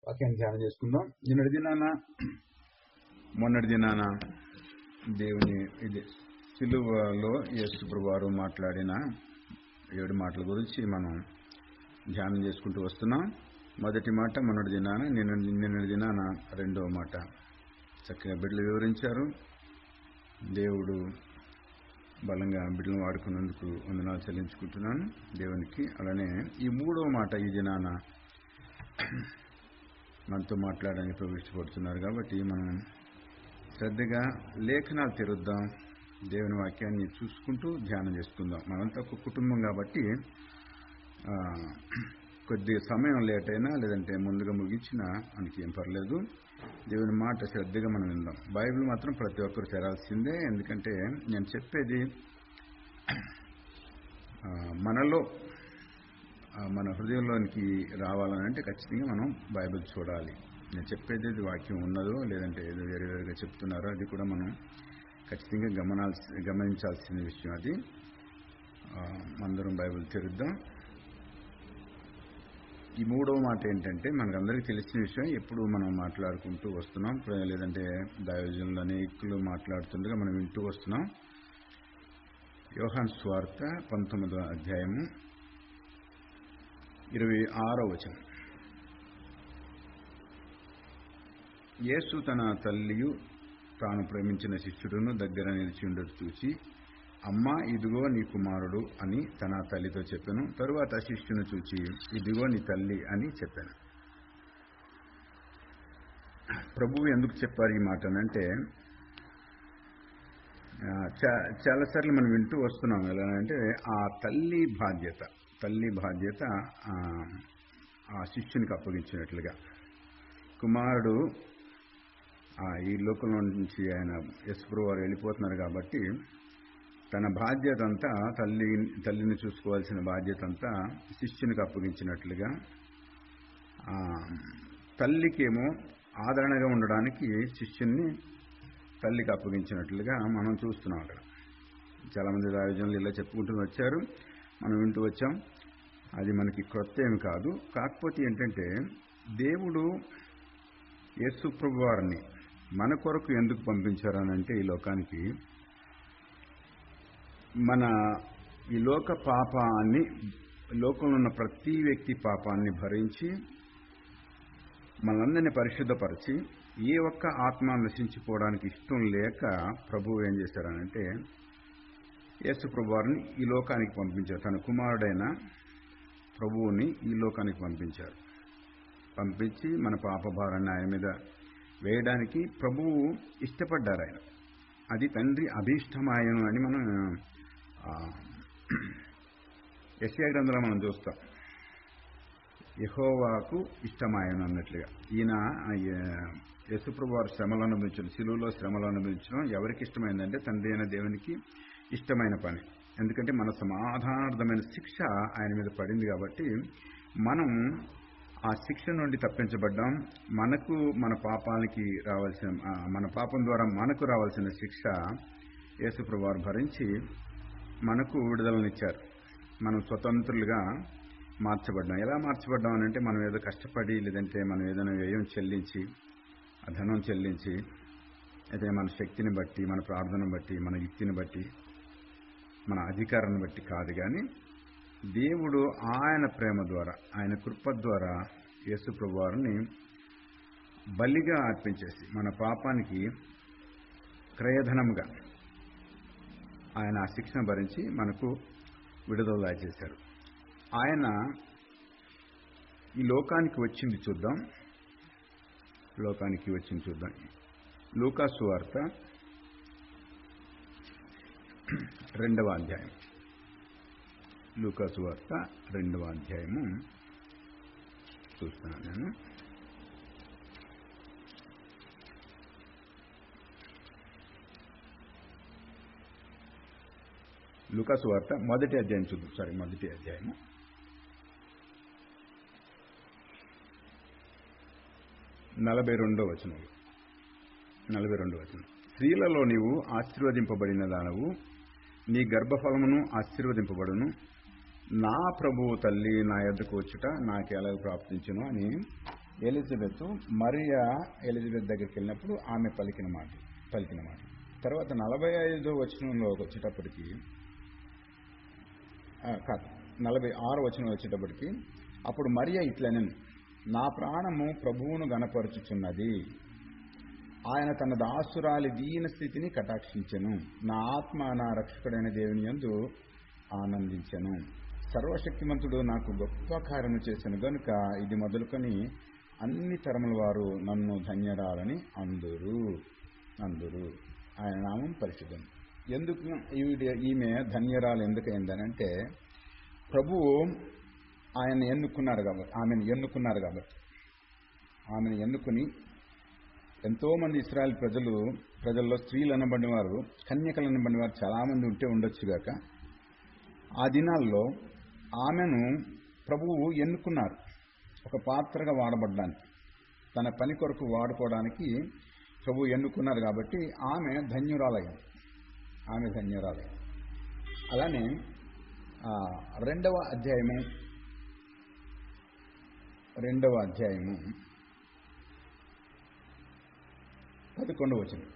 వాక్యాన్ని ధ్యానం చేసుకుందాం. మొన్నటి దినాన దేవుని ఇది సిలువలో యేసు ప్రభువారు మాట్లాడిన 7 మాటల గురించి మనం ధ్యానం చేసుకుంటూ వస్తున్నాం. మొదటి మాట మొన్నటి దినాన, నిన్నటి దినాన రెండవ మాట చక్కగా బిడ్డలు వివరించారు. దేవుడు బలంగా బిడ్డలను వాడుకున్నందుకు వందనాలు చెల్లించుకుంటున్నాను దేవునికి. అలానే ఈ మూడవ మాట ఈ దినాన మనతో మాట్లాడడానికి ప్రవేశపడుతున్నారు కాబట్టి మనం శ్రద్ధగా లేఖనాలు తెరుద్దాం, దేవుని వాక్యాన్ని చూసుకుంటూ ధ్యానం చేసుకుందాం. మనంతా ఒక కుటుంబం కాబట్టి కొద్దిగా సమయం లేట్ అయినా లేదంటే ముందుగా ముగించినా మనకి ఏం పర్లేదు. దేవుని మాట శ్రద్ధగా మనం విందాం. బైబిల్ మాత్రం ప్రతి ఒక్కరు తెరాల్సిందే. ఎందుకంటే నేను చెప్పేది మనలో మన హృదయంలోనికి రావాలనంటే ఖచ్చితంగా మనం బైబిల్ చూడాలి. నేను చెప్పేది వాక్యం ఉన్నదో లేదంటే ఏదో వేరువేరుగా చెప్తున్నారో అది కూడా మనం ఖచ్చితంగా గమనించాల్సిన విషయం. అది అందరం బైబిల్ తెరుద్దాం. ఈ మూడవ మాట ఏంటంటే మనకందరికీ తెలిసిన విషయం, ఎప్పుడు మనం మాట్లాడుకుంటూ వస్తున్నాం, లేదంటే దైవజనులు అనేకులు మాట్లాడుతుండగా మనం వింటూ వస్తున్నాం. యోహాను సువార్త 19వ అధ్యాయము 26వ వచనం. యేసు తన తల్లియు తాను ప్రేమించిన శిష్యుడును దగ్గర నిలిచి ఉండదు చూసి, అమ్మా ఇదిగో నీ కుమారుడు అని తన తల్లితో చెప్పాను. తరువాత శిష్యుని చూచి, ఇదిగో నీ తల్లి అని చెప్పాను. ప్రభువు ఎందుకు చెప్పారు ఈ మాట అంటే, చాలాసార్లు మనం వింటూ వస్తున్నాం. ఎలా అంటే ఆ తల్లి బాధ్యత ఆ శిష్యునికి అప్పగించినట్లుగా, కుమారుడు ఈ లోకంలో నుంచి ఆయన యేసు వారు వెళ్ళిపోతున్నారు కాబట్టి తన బాధ్యత అంతా తల్లిని చూసుకోవాల్సిన బాధ్యత అంతా శిష్యునికి అప్పగించినట్లుగా, తల్లికేమో ఆదరణగా ఉండడానికి శిష్యుని తల్లికి అప్పగించినట్లుగా మనం చూస్తున్నాం. అక్కడ చాలామంది దైవజనులు ఇలా చెప్పుకుంటూ వచ్చారు, మనం వింటూ వచ్చాం. అది మనకి క్రొత్త ఏమి కాదు. కాకపోతే ఏంటంటే దేవుడు యేసు ప్రభు వారిని మన కొరకు ఎందుకు పంపించారనంటే, ఈ లోకానికి మన ఈ లోక పాపాన్ని, లోకంలో ఉన్న ప్రతి వ్యక్తి పాపాన్ని భరించి మనందరినీ పరిశుద్ధపరిచి ఏ ఒక్క ఆత్మ నశించిపోవడానికి ఇష్టం లేక ప్రభువు ఏం చేశారనంటే యేసు ప్రభు వారిని ఈ లోకానికి పంపించారు. తన కుమారుడైన ప్రభువుని ఈ లోకానికి పంపించి మన పాప భారాన్ని ఆయన మీద వేయడానికి ప్రభువు ఇష్టపడ్డారు. ఆయన అది తండ్రి అభీష్టమాయను అని మనం యెషయా గ్రంథంలో మనం చూస్తాం. యెహోవాకు ఇష్టమాయను అన్నట్లుగా ఈయన యేసు ప్రభు వారు శ్రమలు అనుభవించడం, శిలువలో శ్రమలు అనుభవించడం ఎవరికి ఇష్టమైందంటే తండ్రి అయిన దేవునికి ఇష్టమైన పని. ఎందుకంటే మన సమాధానార్థమైన శిక్ష ఆయన మీద పడింది కాబట్టి మనం ఆ శిక్ష నుండి తప్పించబడ్డాం. మనకు మన పాపానికి రావాల్సిన, మన పాపం ద్వారా మనకు రావాల్సిన శిక్ష యేసు ప్రభు వారు భరించి మనకు విడుదలనిచ్చారు. మనం స్వతంత్రులుగా మార్చబడ్డాం. ఎలా మార్చబడ్డాం అని అంటే, మనం ఏదో కష్టపడి లేదంటే మనం ఏదైనా వ్యయం చెల్లించి, ధనం చెల్లించి, అయితే మన శక్తిని బట్టి, మన ప్రార్థనను బట్టి, మన యుక్తిని బట్టి, మన అధికారాన్ని బట్టి కాదు. కానీ దేవుడు ఆయన ప్రేమ ద్వారా, ఆయన కృప ద్వారా యేసు ప్రభు వారిని బలిగా అర్పించేసి మన పాపానికి క్రయధనముగా ఆయన ఆ శిక్షణ భరించి మనకు విడుదల చేశారు. ఆయన ఈ లోకానికి వచ్చింది చూద్దాం. లూకా సువార్త 2వ అధ్యాయం. లూకా సువార్త 2వ అధ్యాయము చూస్తున్నాను నేను. లూకా సువార్త మొదటి అధ్యాయం చూద్దాం. మొదటి అధ్యాయము 42వ వచనం. స్త్రీలలో నీవు ఆశీర్వదింపబడిన దానవు, నీ గర్భఫలమును ఆశీర్వదింపబడును. నా ప్రభువు తల్లి నా యొద్దకు వచ్చుట నాకెలా ప్రాప్తించును అని ఎలిజబెత్ ఎలిజబెత్ దగ్గరికి వెళ్ళినప్పుడు ఆమె పలికిన మాట. తర్వాత 45వ వచనంలో వచ్చేటప్పటికి 46వ వచనం వచ్చేటప్పటికి అప్పుడు మరియ ఇట్లనెను, నా ప్రాణము ప్రభువును గణపరుచుచున్నది, ఆయన తన దాసురాలి దీన స్థితిని కటాక్షించెను, నా ఆత్మ నా రక్షకుడైన దేవుని యందు ఆనందించెను, సర్వశక్తిమంతుడు నాకు గొప్ప కార్యము చేశాను గనుక ఇది మొదలుకొని అన్ని తరముల వారు నన్ను ధన్యరాలని అందురు. ఆయన నామం పరిశుద్ధం. ఎందుకు ఈమె ధన్యరాలు ఎందుకైందనంటే ప్రభువు ఆమెను ఎన్నుకున్నారు కాబట్టి ఆమెను ఎన్నుకుని ఎంతోమంది ఇశ్రాయేల్ ప్రజల్లో స్త్రీలు అనబడిన వారు, కన్యకలు అనబడిన వారు చాలామంది ఉంటే ఉండొచ్చుగాక, ఆ దినాల్లో ఆమెను ప్రభువు ఎన్నుకున్నారు ఒక పాత్రగా వాడబడ్డానికి, తన పని కొరకు వాడుకోవడానికి ప్రభువు ఎన్నుకున్నారు కాబట్టి ఆమె ధన్యురాలైంది. అలానే 2వ అధ్యాయము 11వ వచనం,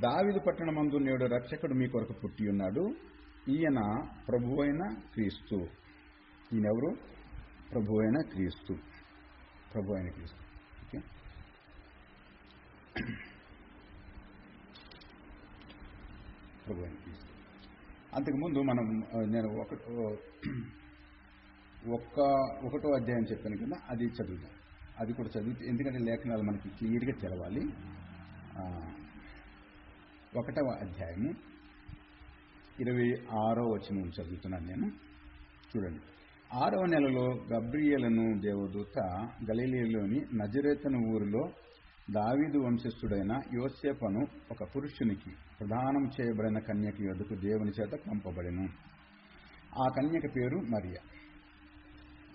దావీదు పట్టణమందు నేడు రక్షకుడు మీ కొరకు పుట్టి ఉన్నాడు, ఈయన ప్రభువైన క్రీస్తు. ఈయనెవరు? ప్రభువైన క్రీస్తు. ఓకే, ప్రభువైన క్రీస్తు. అంతకుముందు నేను 1వ అధ్యాయం చెప్పాను కదా, అది చదువుతాం. అది కూడా చదివితే, ఎందుకంటే లేఖనాలు మనకి క్లియర్గా తెలవాలి. 1వ అధ్యాయము 26వ వచనం చదువుతున్నాను నేను. చూడండి, 6వ నెలలో గబ్రియేలును దేవదూత గలిలయలోని నజరేతను ఊరిలో దావీదు వంశస్థుడైన యోసేపును ఒక పురుషునికి ప్రదానం చేయబడిన కన్యక యొద్దకు దేవుని చేత పంపబడెను. ఆ కన్యక పేరు మరియ.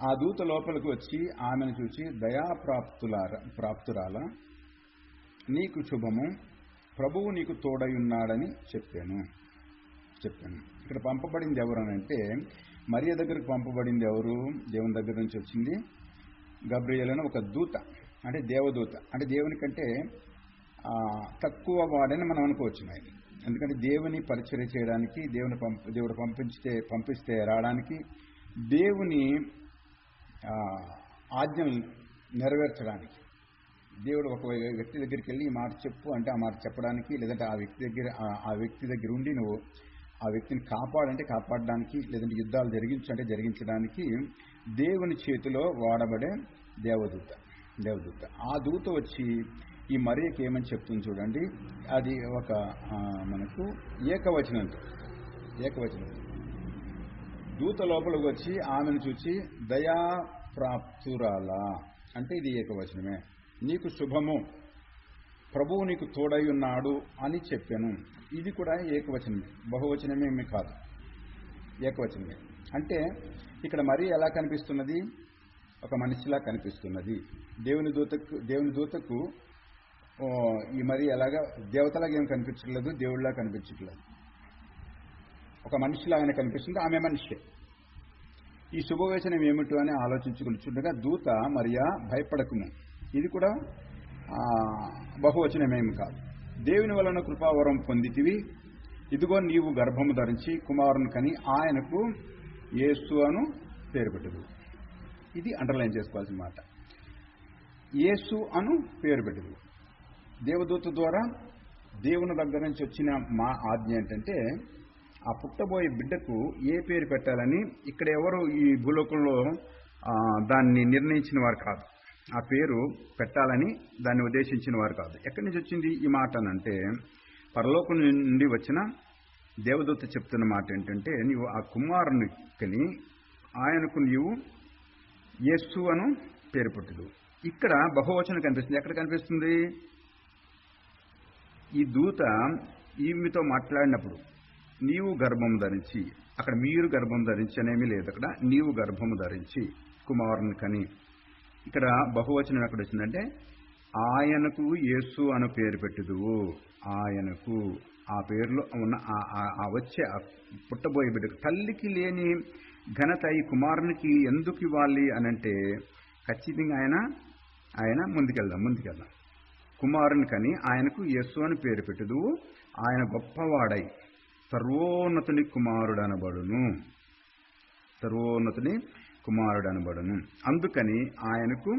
ఆ దూత లోపలికి వచ్చి ఆమెను చూచి, దయాప్రాప్తురాల, నీకు శుభము, ప్రభువు నీకు తోడయున్నాడని చెప్పాను. ఇక్కడ పంపబడింది ఎవరనంటే, మరియ దగ్గరకు పంపబడింది ఎవరు? దేవుని దగ్గర నుంచి వచ్చింది గబ్రియేలు అని ఒక దూత, అంటే దేవదూత. అంటే దేవుని కంటే తక్కువ వాడని మనం అనుకోవచ్చు. ఎందుకంటే దేవుని పరిచర్య చేయడానికి, దేవుడు పంపిస్తే రావడానికి, దేవుని ఆజ్ఞలు నెరవేర్చడానికి, దేవుడు ఒక వ్యక్తి దగ్గరికి వెళ్ళి ఈ మాట చెప్పు అంటే ఆ మాట చెప్పడానికి, లేదంటే ఆ వ్యక్తి దగ్గర ఉండి నువ్వు ఆ వ్యక్తిని కాపాడంటే కాపాడడానికి, లేదంటే యుద్ధాలు జరిగించంటే జరిగించడానికి దేవుని చేతిలో వాడబడే దేవదూత. ఆ దూత వచ్చి ఈ మరియకి ఏమని చెప్తుంది చూడండి. అది ఒక మనకు ఏకవచనంతో దూత లోపలికి వచ్చి ఆమెను చూచి, దయాప్రాప్తురాల, అంటే ఇది ఏకవచనమే, నీకు శుభము, ప్రభువు నీకు తోడై ఉన్నాడు అని చెప్పాను. ఇది కూడా ఏకవచనమే, బహువచనమేమీ కాదు, ఏకవచనమే. అంటే ఇక్కడ మరి ఎలా కనిపిస్తున్నది? ఒక మనిషిలా కనిపిస్తున్నది. దేవుని దూతకు ఈ మరి ఎలాగా దేవతలాగా ఏం కనిపించట్లేదు, దేవుడిలా కనిపించట్లేదు, ఒక మనిషిలాగానే కనిపిస్తుంది. ఆమె మనిషి. ఈ శుభవచనం ఏమిటో అని ఆలోచించుకుంటుండగా దూత మరియా భయపడకుము, ఇది కూడా బహువచనమేమి కాదు, దేవుని వలన కృపావరం పొందితివి, ఇదిగో నీవు గర్భము ధరించి కుమారుని కని ఆయనకు యేసు అను పేరు పెట్టుదు. ఇది అండర్లైన్ చేసుకోవాల్సిన మాట. యేసు అను పేరు పెట్టుదు. దేవదూత ద్వారా దేవుని దగ్గర నుంచి వచ్చిన మా ఆజ్ఞ ఏంటంటే, ఆ పుట్టబోయే బిడ్డకు ఏ పేరు పెట్టాలని ఇక్కడ ఎవరు ఈ భూలోకంలో దాన్ని నిర్ణయించిన వారు కాదు, ఆ పేరు పెట్టాలని దాన్ని ఉద్దేశించిన వారు కాదు. ఎక్కడి నుంచి వచ్చింది ఈ మాట అనంటే, పరలోకం నుండి వచ్చిన దేవదూత చెప్తున్న మాట ఏంటంటే, నీవు ఆ కుమారుని కని ఆయనకు నీవు యేసు అను పేరు పెట్టుదు. ఇక్కడ బహువచనం కనిపిస్తుంది. ఎక్కడ కనిపిస్తుంది? ఈ దూత ఈమెతో మాట్లాడినప్పుడు నీవు గర్భం ధరించి, అక్కడ మీరు గర్భం ధరించి అనేమీ లేదు, అక్కడ నీవు గర్భము ధరించి కుమారుని కని. ఇక్కడ బహువచనం ఎక్కడ వచ్చిందంటే, ఆయనకు యేసు అను పేరు పెట్టుదువు. ఆయనకు, ఆ పేరులో ఉన్న వచ్చే పుట్టబోయే బిడ్డకు, తల్లికి లేని ఘనత ఈ కుమారునికి ఎందుకు ఇవ్వాలి అనంటే, ఖచ్చితంగా ఆయన ముందుకెళ్దాం. కుమారుని కని ఆయనకు యేసు అని పేరు పెట్టుదు, ఆయన గొప్పవాడై సర్వోన్నతుని కుమారుడనబడును. అందుకని ఆయనకు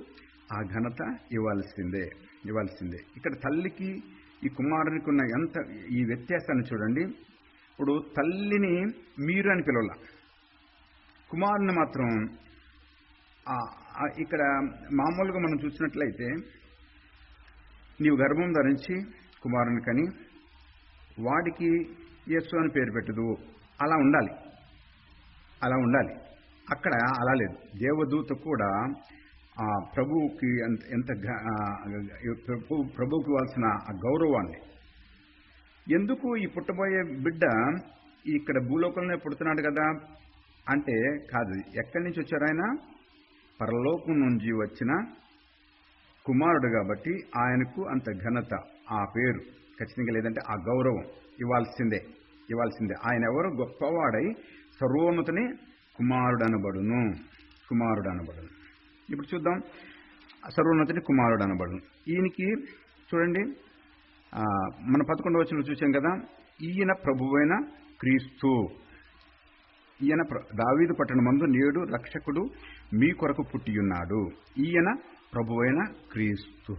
ఆ ఘనత ఇవ్వాల్సిందే. ఇక్కడ తల్లికి ఈ కుమారునికి ఉన్న ఈ వ్యత్యాసాన్ని చూడండి. ఇప్పుడు తల్లిని మీరు అని పిలవాల, కుమారుని మాత్రం ఇక్కడ మామూలుగా మనం చూసినట్లయితే నీవు గర్భం ధరించి కుమారుని కని వాడికి యేసు అని పేరు పెట్టదు, అలా ఉండాలి. అక్కడ అలా లేదు. దేవదూత కూడా ప్రభువుకి ప్రభువుకి ఇవ్వాల్సిన ఆ గౌరవాన్ని, ఎందుకు ఈ పుట్టబోయే బిడ్డ ఇక్కడ భూలోకంలోనే పుడుతున్నాడు కదా అంటే కాదు. ఎక్కడి నుంచి వచ్చారు? ఆయన పరలోకం నుంచి వచ్చిన కుమారుడు కాబట్టి ఆయనకు అంత ఘనత, ఆ పేరు ఖచ్చితంగా లేదంటే ఆ గౌరవం ఇవ్వాల్సిందే. ఆయన ఎవరు? గొప్పవాడై సర్వోన్నతుని కుమారుడనబడును. ఇప్పుడు చూద్దాం. సర్వోన్నతుని కుమారుడనబడును. ఈయనకి చూడండి, మన 11వ వచనంలో చూసాం కదా, ఈయన ప్రభువైన క్రీస్తు. ఈయన దావీదు పట్టణమందు నేడు రక్షకుడు మీ కొరకు పుట్టియున్నాడు. ఈయన ప్రభువైన క్రీస్తు.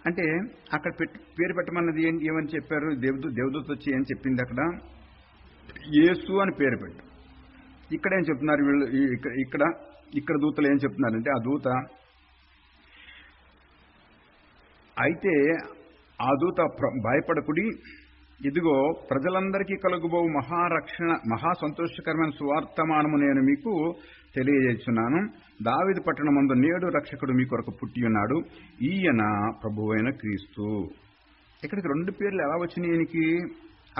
అంటే అక్కడ పేరు పెట్టమన్నది ఏమని చెప్పారు? దేవదూత వచ్చి ఏం చెప్పింది? అక్కడ యేసు అని పేరు పెట్టు. ఇక్కడ ఏం చెప్తున్నారు వీళ్ళు? ఇక్కడ దూతలు ఏం చెప్తున్నారంటే, ఆ దూత ఆ దూత భయపడకుడి, ఇదిగో ప్రజలందరికీ కలుగుబో మహా సంతోషకరమైన సువార్తమానము నేను మీకు తెలియజేస్తున్నాను. దావీదు పట్టణమందు నేడు రక్షకుడు మీ కొరకు పుట్టి ఉన్నాడు. ఈయన ప్రభువైన క్రీస్తు. ఇక్కడికి 2 పేర్లు ఎలా వచ్చినాయి ఈయనకి?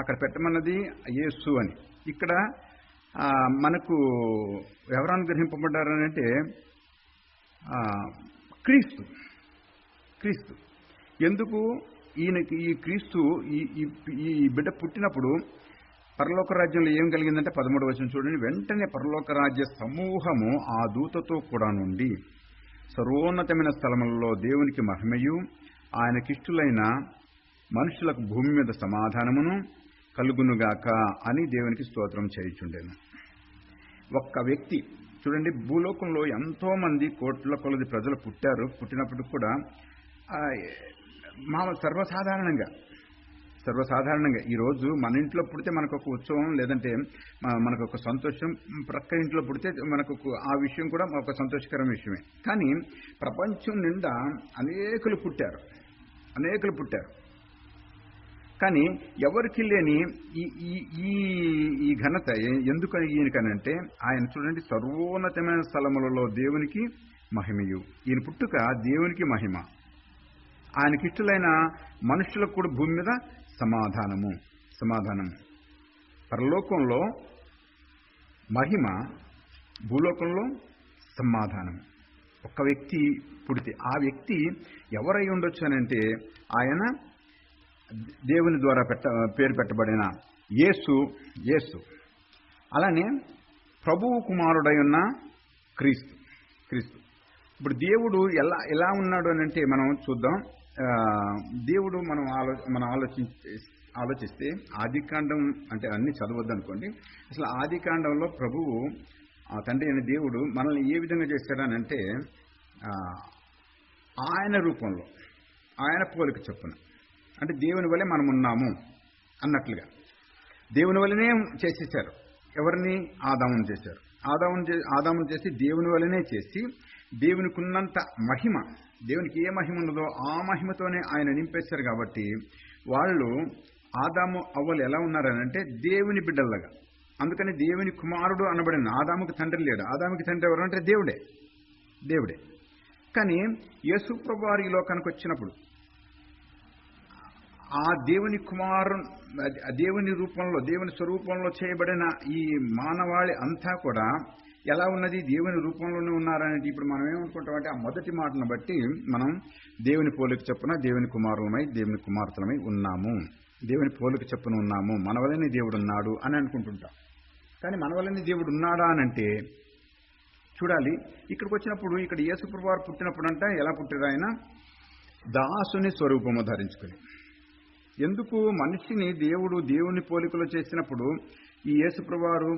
అక్కడ పెట్టమన్నది యేసు అని, ఇక్కడ మనకు ఎవరు అనుగ్రహింపబడ్డారని అంటే క్రీస్తు. ఎందుకు ఈయనకి ఈ క్రీస్తు ఈ బిడ్డ పుట్టినప్పుడు పరలోక రాజ్యంలో ఏం కలిగిందంటే 13వ వచనం చూడండి. వెంటనే పరలోక రాజ్య సమూహము ఆ దూతతో కూడా నుండి సర్వోన్నతమైన స్థలములలో దేవునికి మహిమయు ఆయనకిష్టులైన మనుషులకు భూమి మీద సమాధానమును కలుగునుగాక అని దేవునికి స్తోత్రం చేయుచుండెను. ఒక్క వ్యక్తి చూడండి, భూలోకంలో ఎంతో మంది కోట్ల కొలది ప్రజలు పుట్టినప్పుడు కూడా సర్వసాధారణంగా ఈరోజు మన ఇంట్లో పుడితే మనకు ఒక ఉత్సవం, లేదంటే మనకు ఒక సంతోషం. ప్రక్క ఇంట్లో పుడితే మనకు ఆ విషయం కూడా ఒక సంతోషకరమైన విషయమే. కానీ ప్రపంచం నిండా అనేకులు పుట్టారు. కానీ ఎవరికి లేని ఈ ఘనత ఎందుకని ఈయనకనంటే, ఆయన చూడండి, సర్వోన్నతమైన స్థలములలో దేవునికి మహిమయు. ఈయన పుట్టుక దేవునికి మహిమ, ఆయనకిష్టులైన మనుషులకు కూడా భూమి మీద సమాధానము. పరలోకంలో మహిమ, భూలోకంలో సమాధానం. ఒక వ్యక్తి పుడితే ఆ వ్యక్తి ఎవరై ఉండొచ్చు అనంటే, ఆయన దేవుని ద్వారా పేరు పెట్టబడిన యేసు. అలానే ప్రభువు కుమారుడై ఉన్న క్రీస్తు. ఇప్పుడు దేవుడు ఎలా ఉన్నాడు అని అంటే మనం చూద్దాం. దేవుడు మనం ఆలోచిస్తే ఆదికాండం అంటే అన్ని చదవద్దు అనుకోండి. అసలు ఆదికాండంలో ప్రభువు ఆ తండ్రి అయిన దేవుడు మనల్ని ఏ విధంగా చేశాడనంటే, ఆయన రూపంలో, ఆయన పోలిక చొప్పున, అంటే దేవుని వల్లే మనం ఉన్నాము అన్నట్లుగా దేవుని వల్లనే చేసేసారు. ఎవరిని? ఆదామును చేశారు. ఆదామును చేసి దేవుని వల్లనే చేసి, దేవునికి ఉన్నంత మహిమ, దేవునికి ఏ మహిమ ఉన్నదో ఆ మహిమతోనే ఆయన నింపేశారు. కాబట్టి వాళ్ళు ఆదాము అవ్వలు ఎలా ఉన్నారనంటే దేవుని బిడ్డల్లాగా. అందుకని దేవుని కుమారుడు అనబడిన ఆదాముకి తండ్రి లేడు. ఆదాముకి తండ్రి ఎవరు అంటే దేవుడే. కానీ యేసు ప్రభువు వారు ఈ లోకానికి వచ్చినప్పుడు ఆ దేవుని దేవుని రూపంలో, దేవుని స్వరూపంలో చేయబడిన ఈ మానవాళి అంతా కూడా ఎలా ఉన్నది? దేవుని రూపంలోనే ఉన్నారనేది ఇప్పుడు మనం ఏమనుకుంటామంటే, ఆ మొదటి మాటను బట్టి మనం దేవుని పోలిక చొప్పున దేవుని కుమారులమై, దేవుని కుమార్తెలమై ఉన్నాము, దేవుని పోలిక చొప్పున ఉన్నాము, మన వల్లనే దేవుడు ఉన్నాడు అని అనుకుంటుంటాం. కానీ మన వల్లనే దేవుడు ఉన్నాడా అనంటే చూడాలి. ఇక్కడికి వచ్చినప్పుడు ఇక్కడ యేసుప్రభు వారు పుట్టినప్పుడు అంటే ఎలా పుట్టారు? ఆయన దాసుని స్వరూపము ధరించుకుని. ఎందుకు మనిషిని దేవుని పోలికలో చేసినప్పుడు ఈ యేసుప్రభు వారు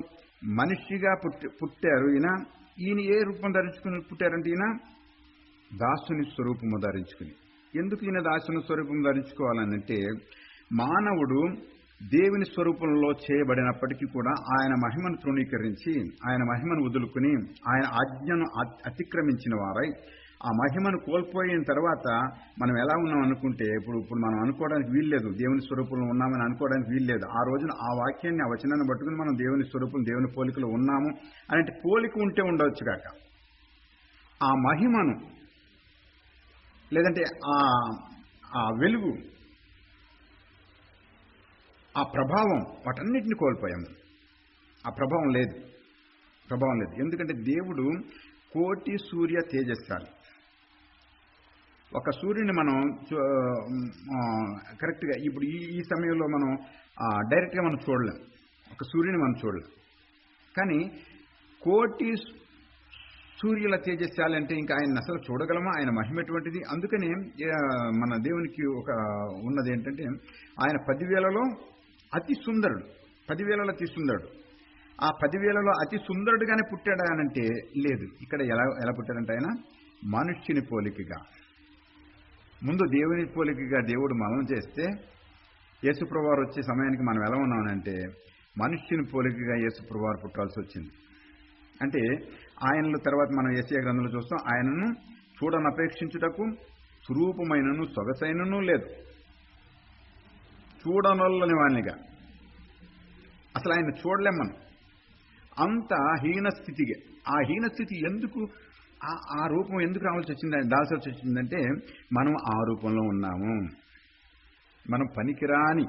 మనిషిగా పుట్టారు. ఈయన ఏ రూపం ధరించుకుని పుట్టారంటే ఈయన దాసుని స్వరూపము ధరించుకుని. ఎందుకు ఈయన దాసుని స్వరూపం ధరించుకోవాలనంటే మానవుడు దేవుని స్వరూపంలో చేయబడినప్పటికీ కూడా ఆయన మహిమను తృణీకరించి ఆయన మహిమను వదులుకుని ఆయన ఆజ్ఞను అతిక్రమించిన వారై ఆ మహిమను కోల్పోయిన తర్వాత మనం ఎలా ఉన్నాం అనుకుంటే ఇప్పుడు మనం అనుకోవడానికి వీల్లేదు. దేవుని స్వరూపంలో ఉన్నామని అనుకోవడానికి వీల్లేదు. ఆ రోజున ఆ వాక్యాన్ని ఆ వచనాన్ని పట్టుకుని మనం దేవుని స్వరూపం దేవుని పోలికలో ఉన్నాము అంటే పోలిక ఉంటే ఉండవచ్చు కాక ఆ మహిమను లేదంటే ఆ వెలుగు ఆ ప్రభావం వాటన్నిటిని కోల్పోయాము. ఆ ప్రభావం లేదు. ఎందుకంటే దేవుడు కోటి సూర్య తేజస్సాలు. ఒక సూర్యుని మనం కరెక్ట్గా ఇప్పుడు ఈ సమయంలో మనం డైరెక్ట్గా మనం చూడలేం. ఒక సూర్యుని మనం చూడలేం. కానీ కోటి సూర్యుల తేజస్సాలంటే ఇంకా ఆయన అసలు చూడగలమా? ఆయన మహిమ ఎటువంటిది. అందుకనే మన దేవునికి ఒక ఉన్నది ఏంటంటే ఆయన 10,000లో అతి సుందరుడు. 10,000లో అతి సుందరుడు. ఆ 10,000లో అతి సుందరుడుగానే పుట్టాడా అనంటే లేదు. ఇక్కడ ఎలా పుట్టాడంటే ఆయన మనుష్యుని పోలికగా. ముందు దేవుని పోలికగా దేవుడు మనల్ని చేస్తే యేసుప్రభు వారు వచ్చే సమయానికి మనం ఎలా ఉన్నామనంటే మనుష్యుని పోలికగా యేసుప్రభు వారు పుట్టాల్సి వచ్చింది. అంటే ఆయనలో తర్వాత మనం యెషయా గ్రంథంలో చూస్తాం, ఆయనను చూడనపేక్షించుటకు స్వరూపమైనను సొగసైనను లేదు, చూడనొల్లని వానిగా. అసలు ఆయన చూడలేం మనం. అంత హీనస్థితిగా. ఆ హీనస్థితి ఎందుకు, ఆ రూపం ఎందుకు దాల్సి వచ్చిందంటే మనం ఆ రూపంలో ఉన్నాము. మనం పనికిరాని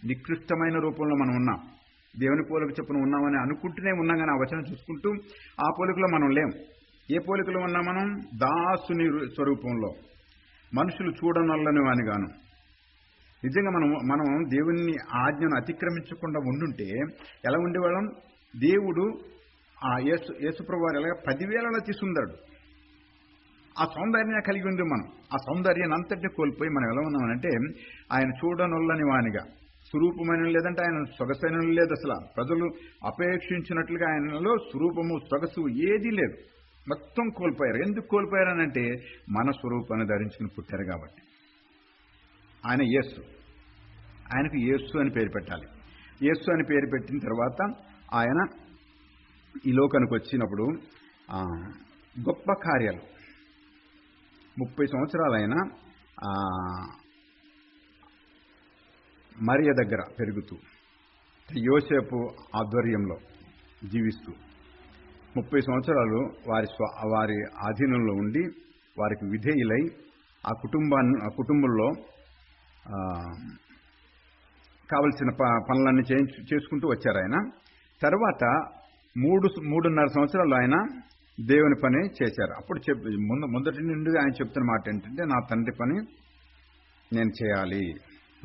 నికృష్టమైన రూపంలో మనం ఉన్నాం. దేవుని పోలిక చొప్పున ఉన్నామని అనుకుంటూనే ఉన్నాం. కానీ ఆ వచనం చూసుకుంటూ ఆ పోలికలో మనం లేం. ఏ పోలికలో ఉన్నాం మనం? దాసుని స్వరూపంలో, మనుషులు చూడనొల్లని వానిగాను. నిజంగా మనం దేవుని ఆజ్ఞను అతిక్రమించకుండా ఉండుంటే ఎలా ఉండేవాళ్ళం? దేవుడు ఆ యేసుప్రభు వారు ఎలాగ 10,000లో అతి సుందరుడు. ఆ సౌందర్యాన్ని కలిగి ఉంది. మనం ఆ సౌందర్యాన్ని అంతటినీ కోల్పోయి మనం ఎలా ఉన్నామనంటే ఆయన చూడనొల్లని వానిగా, స్వరూపమైన లేదంటే ఆయన సొగసైన లేదు. అసలు ప్రజలు అపేక్షించినట్లుగా ఆయనలో స్వరూపము సొగసు ఏదీ లేదు. మొత్తం కోల్పోయారు. ఎందుకు కోల్పోయారనంటే మన స్వరూపాన్ని ధరించుకుని పుట్టారు కాబట్టి. ఆయన యేసు. ఆయనకు యేసు అని పేరు పెట్టాలి. యేసు అని పేరు పెట్టిన తర్వాత ఆయన ఈ లోకానికి వచ్చినప్పుడు గొప్ప కార్యాలు 30 సంవత్సరాలు ఆయన మరియ దగ్గర పెరుగుతూ యోసేపు ఆధ్వర్యంలో జీవిస్తూ 30 సంవత్సరాలు వారి ఆధీనంలో ఉండి వారికి విధేయులై ఆ కుటుంబంలో కావలసిన పనులన్నీ చేసుకుంటూ వచ్చారు ఆయన. తర్వాత 3.5 సంవత్సరాలు ఆయన దేవుని పని చేశారు. అప్పుడు మొదటి నుండి ఆయన చెప్తున్న మాట ఏంటంటే నా తండ్రి పని నేను చేయాలి,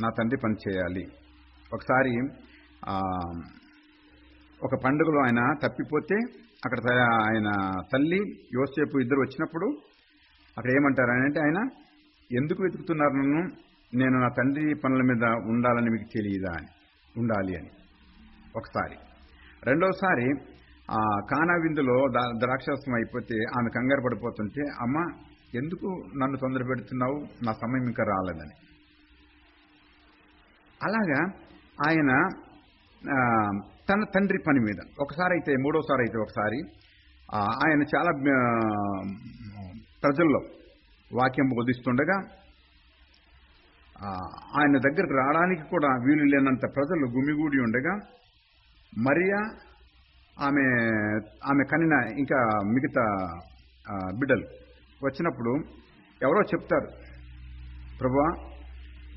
నా తండ్రి పని చేయాలి. ఒకసారి ఒక పండుగలో ఆయన తప్పిపోతే అక్కడ ఆయన తల్లి యోసేపు ఇద్దరు వచ్చినప్పుడు అక్కడ ఏమంటారు అంటే ఆయన ఎందుకు వెతుకుతున్నారు నన్ను? నేను నా తండ్రి పనుల మీద ఉండాలని మీకు తెలియదా అని, ఉండాలి అని ఒకసారి. రెండోసారి కానా విందులో ద్రాక్షారసం అయిపోతే ఆమె కంగారు పడిపోతుంటే అమ్మ ఎందుకు నన్ను తొందర పెడుతున్నావు, నా సమయం ఇంకా రాలేదని. అలాగా ఆయన తన తండ్రి పని మీద ఒకసారి అయితే, మూడోసారి అయితే ఒకసారి ఆయన చాలా ప్రజల్లో వాక్యం బోధిస్తుండగా ఆయన దగ్గరకు రావడానికి కూడా వీలు లేనంత ప్రజలు గుమిగూడి ఉండగా మరియా ఆమె కనిన ఇంకా మిగతా బిడ్డలు వచ్చినప్పుడు ఎవరో చెప్తారు, ప్రభువా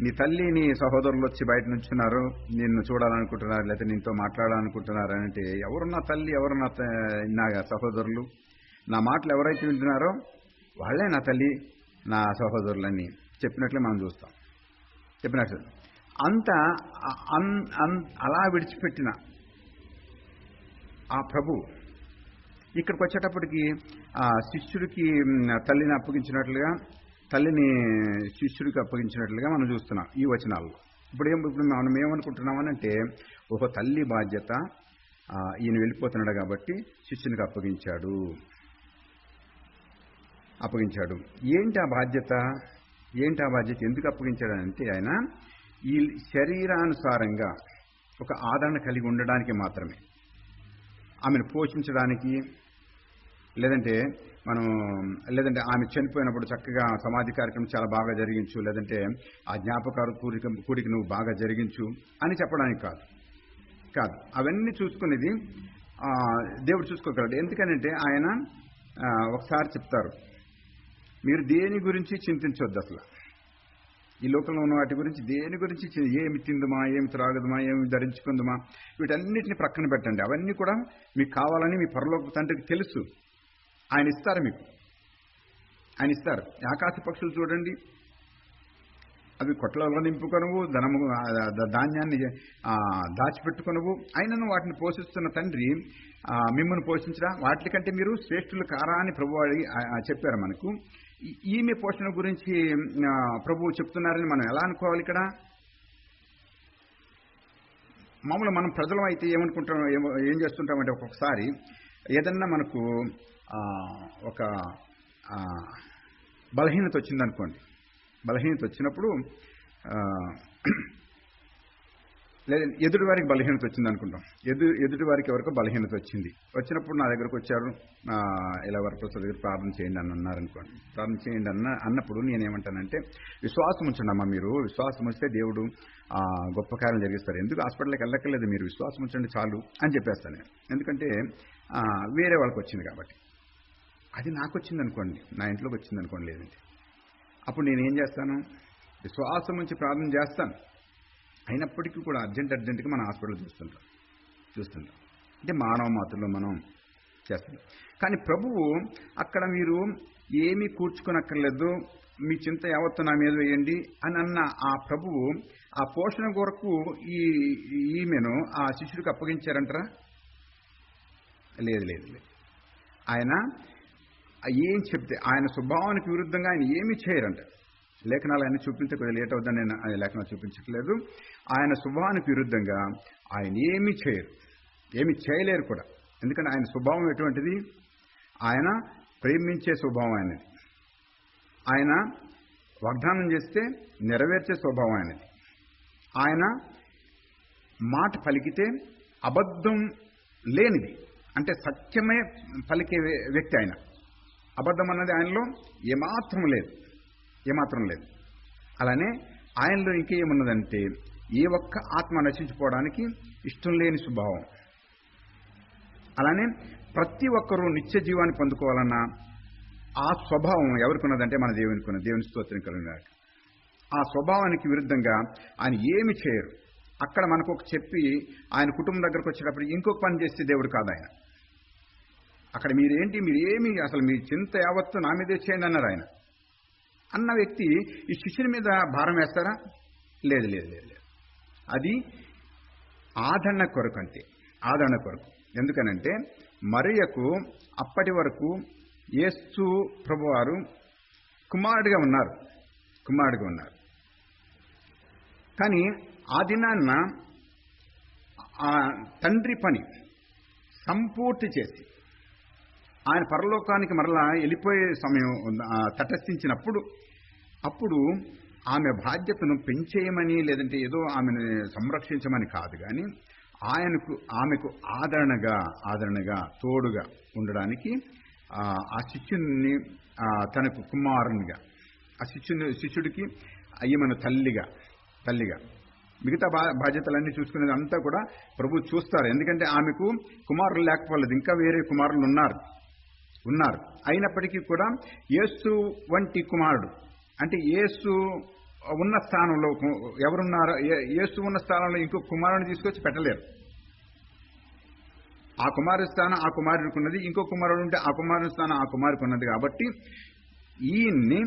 నీ తల్లి నీ సహోదరులు వచ్చి బయట నుంచున్నారు, నిన్ను చూడాలనుకుంటున్నారు, లేకపోతే నీతో మాట్లాడాలనుకుంటున్నారు అంటే ఎవరు నా తల్లి, ఎవరు నా సహోదరులు? నా మాటలు ఎవరైతే వింటున్నారో వాళ్ళే నా తల్లి నా సహోదరులని చెప్పినట్లే మనం చూస్తాం. చెప్పినట్లు అలా విడిచిపెట్టిన ఆ ప్రభు ఇక్కడికి వచ్చేటప్పటికి శిష్యుడికి తల్లిని అప్పగించినట్లుగా, తల్లిని శిష్యుడికి అప్పగించినట్లుగా మనం చూస్తున్నాం ఈ వచనాల్లో. ఇప్పుడు మనం ఏమనుకుంటున్నామనంటే, ఒక తల్లి బాధ్యత, ఈయన వెళ్ళిపోతున్నాడు కాబట్టి శిష్యునికి అప్పగించాడు. ఏంటి ఆ బాధ్యత? ఎందుకు అప్పగించాడంటే, ఆయన ఈ శరీరానుసారంగా ఒక ఆదరణ కలిగి ఉండడానికి మాత్రమే, ఆమెను పోషించడానికి, లేదంటే ఆమె చనిపోయినప్పుడు చక్కగా సమాధి కార్యక్రమం చాలా బాగా జరిగించు, లేదంటే ఆ జ్ఞాపకాలు కూడికి నువ్వు బాగా జరిగించు అని చెప్పడానికి కాదు. అవన్నీ చూసుకునేది దేవుడు చూసుకోగలడు. ఎందుకనంటే ఆయన ఒకసారి చెప్తారు, మీరు దేని గురించి చింతించొద్దు. అసలు ఈ లోకంలో ఉన్న వాటి గురించి, దేని గురించి, ఏమి తిందుమా, ఏమి త్రాగుదుమా, ఏమి ధరించుకుందుమా, వీటన్నిటిని ప్రక్కన పెట్టండి. అవన్నీ కూడా మీకు కావాలని మీ పరలోక తండ్రికి తెలుసు. ఆయన ఇస్తారు, మీకు ఆయన ఇస్తారు. ఆకాశ పక్షులు చూడండి, అవి కొట్లలో నింపుకొనవు, ధాన్యాన్ని దాచిపెట్టుకొనవు, అయినను వాటిని పోషిస్తున్న తండ్రి మిమ్మల్ని పోషించరా, వాటికంటే మీరు శ్రేష్ఠులు కారా అని ప్రభువు చెప్పారు మనకు. ఈమె పోషణ గురించి ప్రభువు చెప్తున్నారని మనం ఎలా అనుకోవాలి? ఇక్కడ మామూలు మనం ప్రజలం అయితే ఏమనుకుంటాం, ఏం చేస్తుంటామంటే, ఒక్కొక్కసారి ఏదన్నా మనకు ఒక బలహీనత వచ్చిందనుకోండి, బలహీనత వచ్చినప్పుడు లేదా ఎదుటి వారికి బలహీనత వచ్చింది అనుకుంటాం. ఎదుటి వారికి ఎవరికో బలహీనత వచ్చినప్పుడు నా దగ్గరకు వచ్చారు, ఇలా వరప్రసాద్ దగ్గర ప్రార్థన చేయండి అని అన్నారనుకోండి. ప్రార్థన చేయండి అన్నప్పుడు నేనేమంటానంటే, విశ్వాసం ఉంచండి, మీరు విశ్వాసం వస్తే దేవుడు గొప్ప కార్యం జరిగిస్తారు. ఎందుకు హాస్పిటల్కి వెళ్ళక్కర్లేదు, మీరు విశ్వాసం ఉంచండి చాలు అని చెప్పేస్తాను నేను. ఎందుకంటే వేరే వాళ్ళకి వచ్చింది కాబట్టి. అది నాకు వచ్చింది అనుకోండి, నా ఇంట్లోకి వచ్చింది అనుకోండి, లేదంటే అప్పుడు నేనేం చేస్తాను, విశ్వాసం ఉంచి ప్రార్థన చేస్తాను. అయినప్పటికీ కూడా అర్జెంటుగా మనం హాస్పిటల్ చూస్తుంటాం. అంటే మానవ మాత్రలో మనం చేస్తున్నాం. కానీ ప్రభువు అక్కడ మీరు ఏమీ కూర్చుకోనక్కర్లేదు, మీ చింత యావత్తు నా మీద వేయండి అని అన్న ఆ ప్రభువు ఆ పోషణ కొరకు ఈమెను ఆ శిష్యుడికి అప్పగించారంటారా? లేదు. ఆయన ఏం చెప్తే, ఆయన స్వభావానికి విరుద్ధంగా ఆయన ఏమీ చేయరంట. లేఖనాలు ఆయన చూపించే కొద్దిగా లేట్ అవుతుందని నేను లేఖనాలు చూపించట్లేదు. ఆయన స్వభావానికి విరుద్ధంగా ఆయన ఏమీ చేయలేరు కూడా. ఎందుకంటే ఆయన స్వభావం ఎటువంటిది? ఆయన ప్రేమించే స్వభావం ఆయనది. ఆయన వాగ్దానం చేస్తే నెరవేర్చే స్వభావం ఆయనది. ఆయన మాట పలికితే అబద్ధం లేనిది, అంటే సత్యమే పలికే వ్యక్తి ఆయన. అబద్ధం అన్నది ఆయనలో ఏమాత్రం లేదు. అలానే ఆయనలో ఇంకేమున్నదంటే, ఏ ఒక్క ఆత్మ నశించిపోవడానికి ఇష్టం లేని స్వభావం. అలానే ప్రతి ఒక్కరూ నిత్య జీవాన్ని పొందుకోవాలన్న ఆ స్వభావం ఎవరికి ఉన్నదంటే మన దేవునికి ఉన్నది. దేవుని స్తోత్రం కలుగుగాక. ఆ స్వభావానికి విరుద్ధంగా ఆయన ఏమి చేయరు. అక్కడ మనకు ఒక చెప్పి ఆయన కుటుంబం దగ్గరకు వచ్చేటప్పుడు ఇంకొక పని చేస్తే దేవుడు కాదు ఆయన. అక్కడ మీరేమి అసలు మీ చింత యావత్తు నా మీదే చేయండి అన్నారు ఆయన. అన్న వ్యక్తి ఈ శిష్యుని మీద భారం వేస్తారా? లేదు. అది ఆదరణ కొరకు, అంతే, ఆదరణ కొరకు. ఎందుకనంటే మరియకు అప్పటి వరకు యేసు ప్రభువారు కుమారుడిగా ఉన్నారు. కానీ ఆ దినాన్న ఆ తండ్రి పని సంపూర్తి చేసి ఆయన పరలోకానికి మరలా వెళ్ళిపోయే సమయం తటస్థించినప్పుడు, అప్పుడు ఆమె బాధ్యతను పెంచేయమని, లేదంటే ఏదో ఆమెను సంరక్షించమని కాదు, కానీ ఆమెకు ఆదరణగా తోడుగా ఉండడానికి ఆ శిష్యుని తనకు కుమారునిగా, ఆ శిష్యుడికి ఈమెను తల్లిగా మిగతా బాధ్యతలన్నీ చూసుకునేది అంతా కూడా ప్రభు చూస్తారు. ఎందుకంటే ఆమెకు కుమారులు లేకపోలేదు, ఇంకా వేరే కుమారులు ఉన్నారు. అయినప్పటికీ కూడా యేసు వంటి కుమారుడు, అంటే యేసు ఉన్న స్థానంలో ఎవరున్నారో, యేసు ఉన్న స్థానంలో ఇంకొక కుమారుని తీసుకొచ్చి పెట్టలేరు. ఆ కుమారుడి స్థానం ఆ కుమారుడికి ఉన్నది, ఇంకో కుమారుడు ఉంటే ఆ కుమారుడి స్థానం ఆ కుమారుడికి ఉన్నది. కాబట్టి ఈయన్ని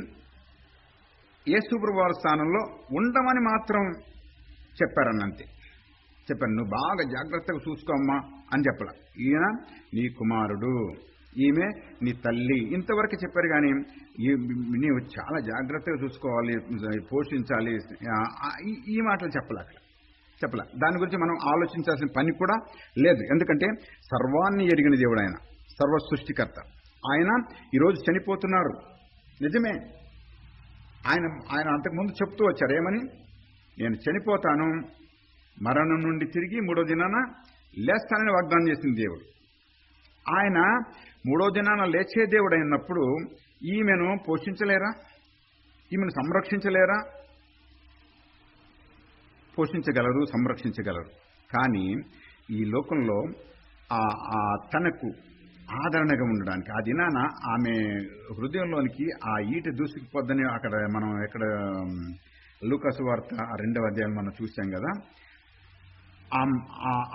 యేసు ప్రభువారి స్థానంలో ఉండమని మాత్రం చెప్పారన్నంతే. చెప్పాను, నువ్వు బాగా జాగ్రత్తగా చూసుకోమ్మా అని చెప్పాల. ఈయన నీ కుమారుడు, ఈమె నీ తల్లి ఇంతవరకు చెప్పారు. కానీ నీవు చాలా జాగ్రత్తగా చూసుకోవాలి, పోషించాలి, ఈ మాటలు చెప్పలే. దాని గురించి మనం ఆలోచించాల్సిన పని కూడా లేదు. ఎందుకంటే సర్వాన్ని ఎరిగిన దేవుడు ఆయన, సర్వ సృష్టికర్త. ఆయన ఈరోజు చనిపోతున్నారు, నిజమే. ఆయన అంతకుముందు చెప్తూ వచ్చారు ఏమని, నేను చనిపోతాను, మరణం నుండి తిరిగి 3వ దినాన లేస్తానని వాగ్దానం చేసింది దేవుడు. ఆయన 3వ దినాన లేచే దేవుడు అయినప్పుడు ఈమెను పోషించలేరా? ఈమెను సంరక్షించలేరా? పోషించగలరు, సంరక్షించగలరు. కానీ ఈ లోకంలో తనకు ఆదరణగా ఉండడానికి ఆ దినాన ఆమె హృదయంలోనికి ఆ ఈట దూసుకుపోద్దని మనం ఎక్కడ లూకాసు వార్త 2వ అధ్యాయం మనం చూసాం కదా.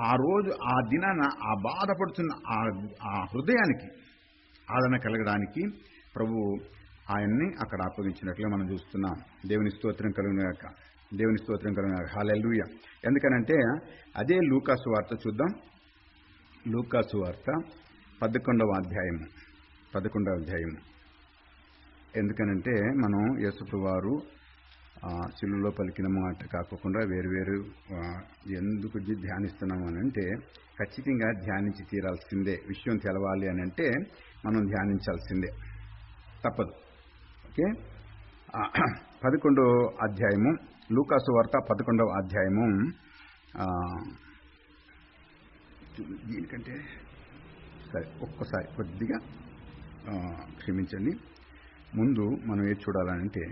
ఆ రోజు ఆ దినాన ఆ బాధపడుతున్న ఆ హృదయానికి ఆదరణ కలగడానికి ప్రభు ఆయన్ని అక్కడ అప్పగించినట్లుగా మనం చూస్తున్నాం. దేవుని స్తోత్రం కలుగుగాక, దేవుని స్తోత్రం కలుగుగాక. హల్లెలూయా. ఎందుకనంటే అదే లూకాసు వార్త చూద్దాం. లూకాసు వార్త 11వ అధ్యాయము. ఎందుకనంటే మనం యేసు వారు శిలువలో పలికిన మాట కాకుండా వేరు ఎందుకు ధ్యానిస్తున్నాం అని అంటే ఖచ్చితంగా ధ్యానించి తీరాల్సిందే. విషయం తెలవాలి అని అంటే మనం ధ్యానించాల్సిందే, తప్పదు. ఓకే, 11వ అధ్యాయము లూకాసు వార్త 11వ అధ్యాయము. దీనికంటే సరే ఒక్కసారి కొద్దిగా క్షమించండి. ముందు మనం ఏది చూడాలంటే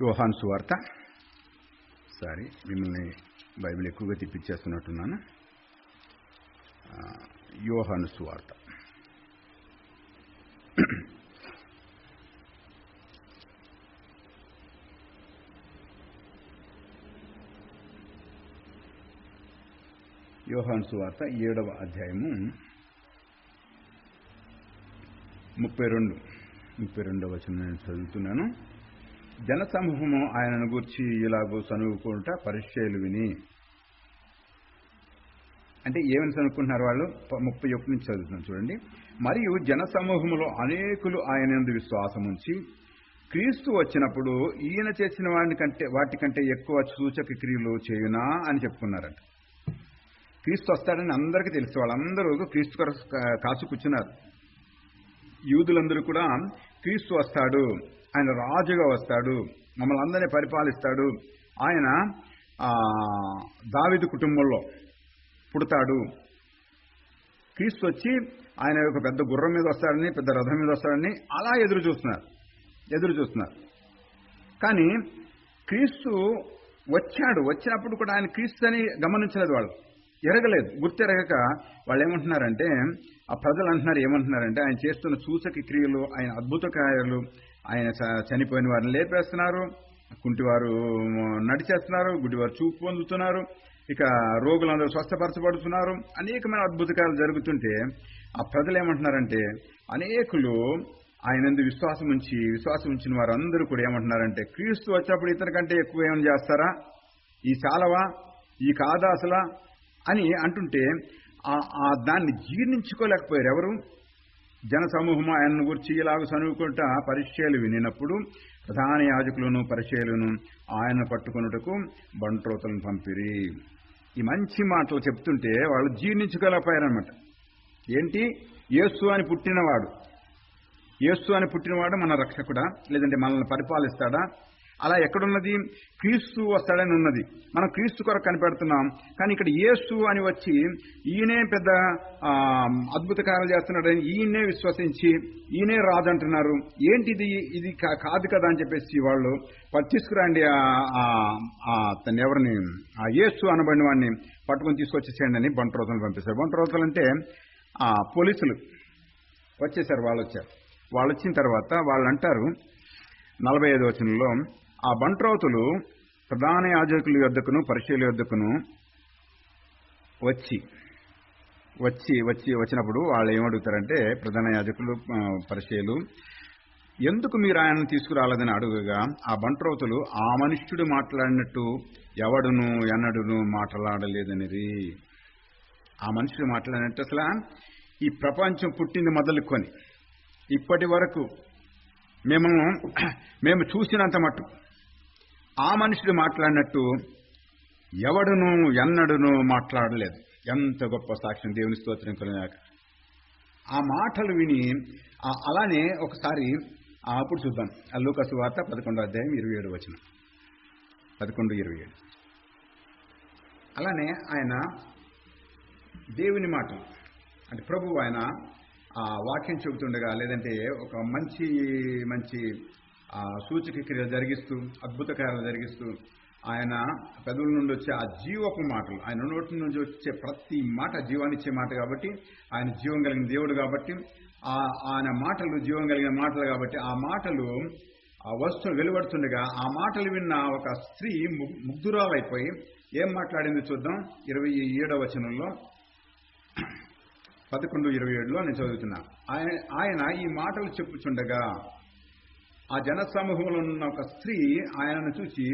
యోహాను సువార్త. సారీ, మిమ్మల్ని బైబిల్ ఎక్కువగా తిప్పించేస్తున్నట్టున్నాను. యోహాను సువార్త యోహాను సువార్త 7వ అధ్యాయము 32వ వచనం నేను చదువుతున్నాను. జనసమూహము ఆయనను గూర్చి ఇలాగూ సనుగుకుంటా పరిచయలు విని, అంటే ఏమని సనుక్కుంటున్నారు వాళ్ళు? 31 నుంచి చదువుతున్నాను చూడండి. మరియు జనసమూహములో అనేకులు ఆయన యందు విశ్వాసముంచి క్రీస్తు వచ్చినప్పుడు ఈయన చేసిన వాటికంటే ఎక్కువ సూచక క్రియలు చేయునా అని చెప్పుకున్నారంట. క్రీస్తు వస్తాడని అందరికీ తెలుసు, వాళ్ళందరూ క్రీస్తు కాసు కూర్చున్నారు. యూదులందరూ కూడా క్రీస్తు వస్తాడు, ఆయన రాజుగా వస్తాడు, మమ్మల్ని అందరినీ పరిపాలిస్తాడు, ఆయన దావీదు కుటుంబంలో పుడతాడు, క్రీస్తు వచ్చి ఆయన ఒక పెద్ద గుర్రం మీద వస్తాడని, పెద్ద రథం మీద వస్తాడని అలా ఎదురు చూస్తున్నారు. కానీ క్రీస్తు వచ్చినప్పుడు కూడా ఆయన క్రీస్తు అని గమనించలేదు, వాళ్ళు ఎరగలేదు. గుర్తెరగక వాళ్ళు ఏమంటున్నారంటే, ఆ ప్రజలు ఏమంటున్నారంటే ఆయన చేస్తున్న సూచక క్రియలు, ఆయన అద్భుత కార్యాలు, ఆయన చనిపోయిన వారిని లేపేస్తున్నారు, కుంటివారు నడిచేస్తున్నారు, గుడ్డివారు చూపు పొందుతున్నారు, ఇక రోగులందరూ స్వస్థపరచబడుతున్నారు, అనేకమైన అద్భుత కార్యాలు జరుగుతుంటే ఆ ప్రజలు ఏమంటున్నారంటే, అనేకులు ఆయన విశ్వాసం ఉంచిన వారందరూ కూడా ఏమంటున్నారంటే, క్రీస్తు వచ్చినప్పుడు ఇతనికంటే ఎక్కువ ఏమైనా చేస్తారా, ఈ చాలవా, ఈ కాదా అసలా అని అంటుంటే దాన్ని జీర్ణించుకోలేకపోయారు ఎవరు? జనసమూహము ఆయనను గురించి ఇలాగ సనుగుకుంటా పరిచయలు వినినప్పుడు ప్రధాన యాజకులను పరిచయలను ఆయన పట్టుకొనుటకు బంట్రోతులను పంపిరి. ఈ మంచి మాటలు చెప్తుంటే వాళ్ళు జీర్ణించుకోలేకపోయారనమాట. ఏంటి? యేసు అని పుట్టినవాడు మన రక్షకుడా, లేదంటే మనల్ని పరిపాలిస్తాడా? అలా ఎక్కడున్నది? క్రీస్తు వస్తాడని ఉన్నది. మనం క్రీస్తు కొరకు కనిపెడుతున్నాం, కానీ ఇక్కడ యేసు అని వచ్చి ఈయనే పెద్ద అద్భుత కార్యాలు చేస్తున్నాడని ఈయనే విశ్వసించి ఈయనే రాజు అంటున్నారు. ఏంటిది? ఇది కాదు కదా అని చెప్పేసి వాళ్ళు తీసుకురండి తను ఎవరిని, ఆ యేసు అనబడిన వాడిని పట్టుకొని తీసుకొచ్చేసేయండి అని బంట్రోతులను పంపిస్తారు. బంట్రోతులు అంటే పోలీసులు వచ్చేసారు. వాళ్ళు వచ్చిన తర్వాత వాళ్ళు అంటారు 45వ వచనంలో, ఆ బంట్రోతులు ప్రధాన యాజకుల యొద్దకును పరిచయుల యొద్దకును వచ్చినప్పుడు వాళ్ళు ఏమడుగుతారంటే, ప్రధాన యాజకులు పరిచయులు, ఎందుకు మీరు ఆయనను తీసుకురాలేదని అడుగుగా ఆ బంట్రోతులు ఆ మనుష్యుడు మాట్లాడినట్టు ఎవడును ఎన్నడును మాట్లాడలేదనిది. ఆ మనుషుడు మాట్లాడినట్టు అసలు ఈ ప్రపంచం పుట్టింది మొదలుకొని ఇప్పటి వరకు మేము చూసినంత మట్టు ఆ మనుషుడు మాట్లాడినట్టు ఎవడును ఎన్నడును మాట్లాడలేదు. ఎంత గొప్ప సాక్ష్యం! దేవుని స్తోత్రం కలుగుగాక. ఆ మాటలు విని అలానే ఒకసారి అప్పుడు చూద్దాం. లూకా సువార్త 11:27 11:27. అలానే ఆయన దేవుని మాటలు అంటే ప్రభు ఆయన వాక్యం చెబుతుండగా, లేదంటే ఒక మంచి మంచి సూచక క్రియలు జరిగిస్తూ, అద్భుత కార్యాలు జరిగిస్తూ, ఆయన పెదవుల నుండి వచ్చే ఆ జీవపు మాటలు, ఆయన నోటి నుంచి వచ్చే ప్రతి మాట జీవాన్నిచ్చే మాట కాబట్టి, ఆయన జీవం కలిగిన దేవుడు కాబట్టి, ఆయన మాటలు జీవం కలిగిన మాటలు కాబట్టి, ఆ మాటలు వెలువడుతుండగా ఆ మాటలు విన్న ఒక స్త్రీ ముగ్ధురాలైపోయి ఏం మాట్లాడింది చూద్దాం. 27వ వచనంలో 11:27లో నేను చదువుతున్నా. ఆయన ఈ మాటలు చెప్పుచుండగా ఆ జనసమూహంలో ఉన్న ఒక స్త్రీ ఆయనను చూసి,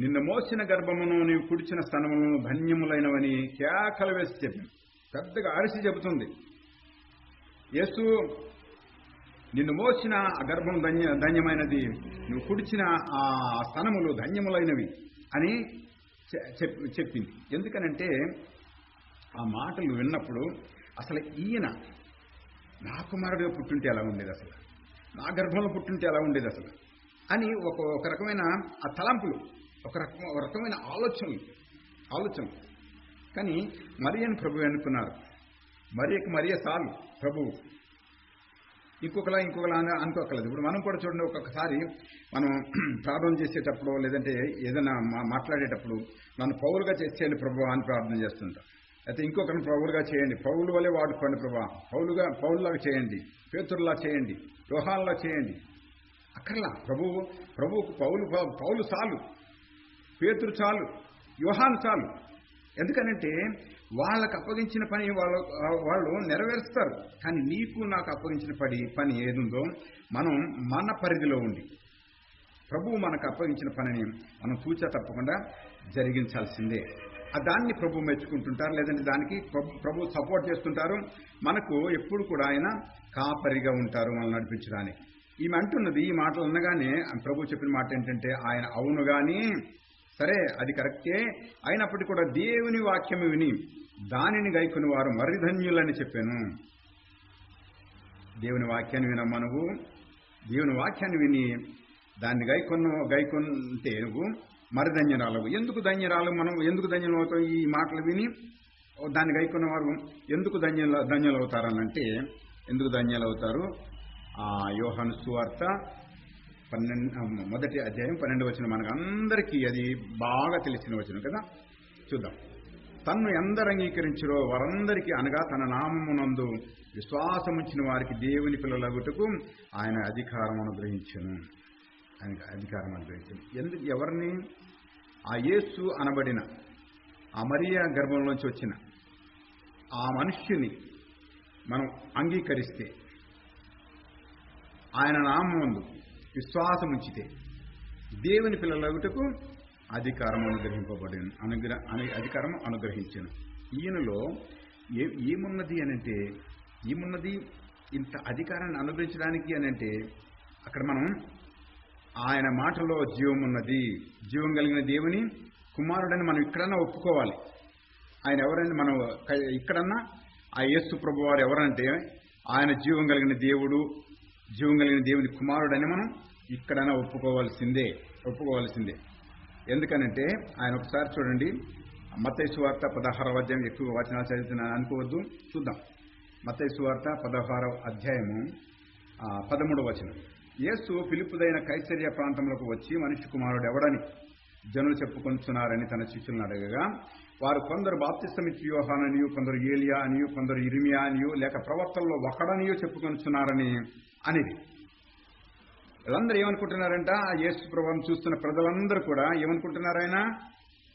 నిన్ను మోసిన గర్భమును నీవు కుడిచిన స్తనములను ధన్యములైనవని కేకలు వేసి చెప్పింది. పెద్దగా అరిసి చెబుతుంది, యేసు నిన్ను మోసిన ఆ గర్భం ధన్యమైనది, నువ్వు కుడిచిన ఆ స్తనములు ధన్యములైనవి అని చెప్పింది. ఎందుకనంటే ఆ మాటలు విన్నప్పుడు అసలు ఈయన నా కుమారుడిగా పుట్టుంటే ఎలా ఉండేది, అసలు నా గర్భంలో పుట్టుంటే ఎలా ఉండేది అసలు అని ఒక రకమైన ఆ తలంపులు, ఒక రకమైన ఆలోచనలు. కానీ మరియని ప్రభు అనుకున్నారు. మరియే చాలు ప్రభువు, ఇంకొకలా అనుకోకలేదు. ఇప్పుడు మనం కూడా చూడండి, ఒక్కొక్కసారి మనం ప్రార్థన చేసేటప్పుడు లేదంటే ఏదైనా మాట్లాడేటప్పుడు నన్ను పౌలుగా చేసేయండి ప్రభు అని ప్రార్థన చేస్తుంటాం. అయితే ఇంకొకరిని పౌలుగా చేయండి, పౌలు వల్లే వాడుకోండి ప్రభా, పౌలులాగా చేయండి, పేతురులా చేయండి, యోహానులా చేయండి. అక్కర్లా, ప్రభువుకు పౌలు చాలు, పేతురు చాలు, యోహాను చాలు. ఎందుకనంటే వాళ్ళకు అప్పగించిన పని వాళ్ళు నెరవేరుస్తారు. కానీ నీకు నాకు అప్పగించిన పని ఏదుందో మనం మన పరిధిలో ఉండి ప్రభువు మనకు అప్పగించిన పనిని మనం తూచా తప్పకుండా జరిగించాల్సిందే. దాన్ని ప్రభు మెచ్చుకుంటుంటారు, లేదంటే దానికి ప్రభు సపోర్ట్ చేస్తుంటారు. మనకు ఎప్పుడు కూడా ఆయన కాపరిగా ఉంటారు మనల్ని నడిపించడానికి. ఈమె అంటున్నది, ఈ మాటలు అనగానే ప్రభు చెప్పిన మాట ఏంటంటే, ఆయన అవును గాని సరే అది కరెక్టే అయినప్పటికీ కూడా దేవుని వాక్యము విని దానిని గైకొని వారు మరిధన్యులని చెప్పాను. దేవుని వాక్యాన్ని వినమ్మా, నువ్వు దేవుని వాక్యాన్ని విని దాన్ని గైకొంటే నువ్వు మరిధన్యరాలవు. ఎందుకు ధన్యరాలు? మనం ఎందుకు ధన్యులు అవుతాం? ఈ మాటలు విని దాన్ని గైకొన్న వారు ఎందుకు ధన్యులు అవుతారనంటే, ఎందుకు ధన్యులు అవుతారు? యోహాను సువార్త 1వ అధ్యాయం 12వ వచనం మనకు అందరికీ అది బాగా తెలిసిన వచనం కదా. చూద్దాం. తన్ను ఎందరు అంగీకరించారో వారందరికీ, అనగా తన నామమునందు విశ్వాసముంచిన వారికి దేవుని పిల్లలగుటకు ఆయన అధికారం అనుగ్రహించను. ఎందుకు? ఎవరిని? ఆ యేసు అనబడిన ఆ మరియా గర్భంలోంచి వచ్చిన ఆ మనుష్యుని మనం అంగీకరిస్తే, ఆయన నామముందు విశ్వాసం ఉంచితే దేవుని పిల్లలగుటకు అధికారం అధికారం అనుగ్రహించను. ఈయనలో ఏమున్నది అనంటే, ఏమున్నది ఇంత అధికారాన్ని అనుగ్రహించడానికి అనంటే, అక్కడ మనం ఆయన మాటలో జీవం ఉన్నది, జీవం కలిగిన దేవుని కుమారుడని మనం ఇక్కడన్నా ఒప్పుకోవాలి. ఆయన ఎవరైనా మనం ఇక్కడన్నా ఆ యేసు ప్రభు వారు ఎవరంటే ఆయన జీవం కలిగిన దేవుడు, జీవం కలిగిన దేవుని కుమారుడని మనం ఇక్కడైనా ఒప్పుకోవాల్సిందే. ఎందుకనంటే ఆయన ఒకసారి చూడండి, మత్తయి సువార్త 16వ అధ్యాయం, ఎక్కువ వచనాలు చదువుతున్నాను అనుకోవద్దు, చూద్దాం. మత్తయి సువార్త 16వ అధ్యాయము 13వ వచనం. యేసు ఫిలిప్పుదైన కైసరియా ప్రాంతంలోకి వచ్చి, మనిషి కుమారుడు ఎవడని జనులు చెప్పుకొంటున్నారని తన శిష్యులను అడగగా, వారు కొందరు బాప్తిస్తమిచ్చి యోహాననియు, కొందరు ఏలియా అనియు, కొందరు ఇర్మియా అనియు, లేక ప్రవక్తల్లో ఒకడనియు చెప్పుకొంటున్నారని అనేది. వీళ్ళందరూ ఏమనుకుంటున్నారంట? యేసు ప్రభువును చూస్తున్న ప్రజలందరూ కూడా ఏమనుకుంటున్నారు?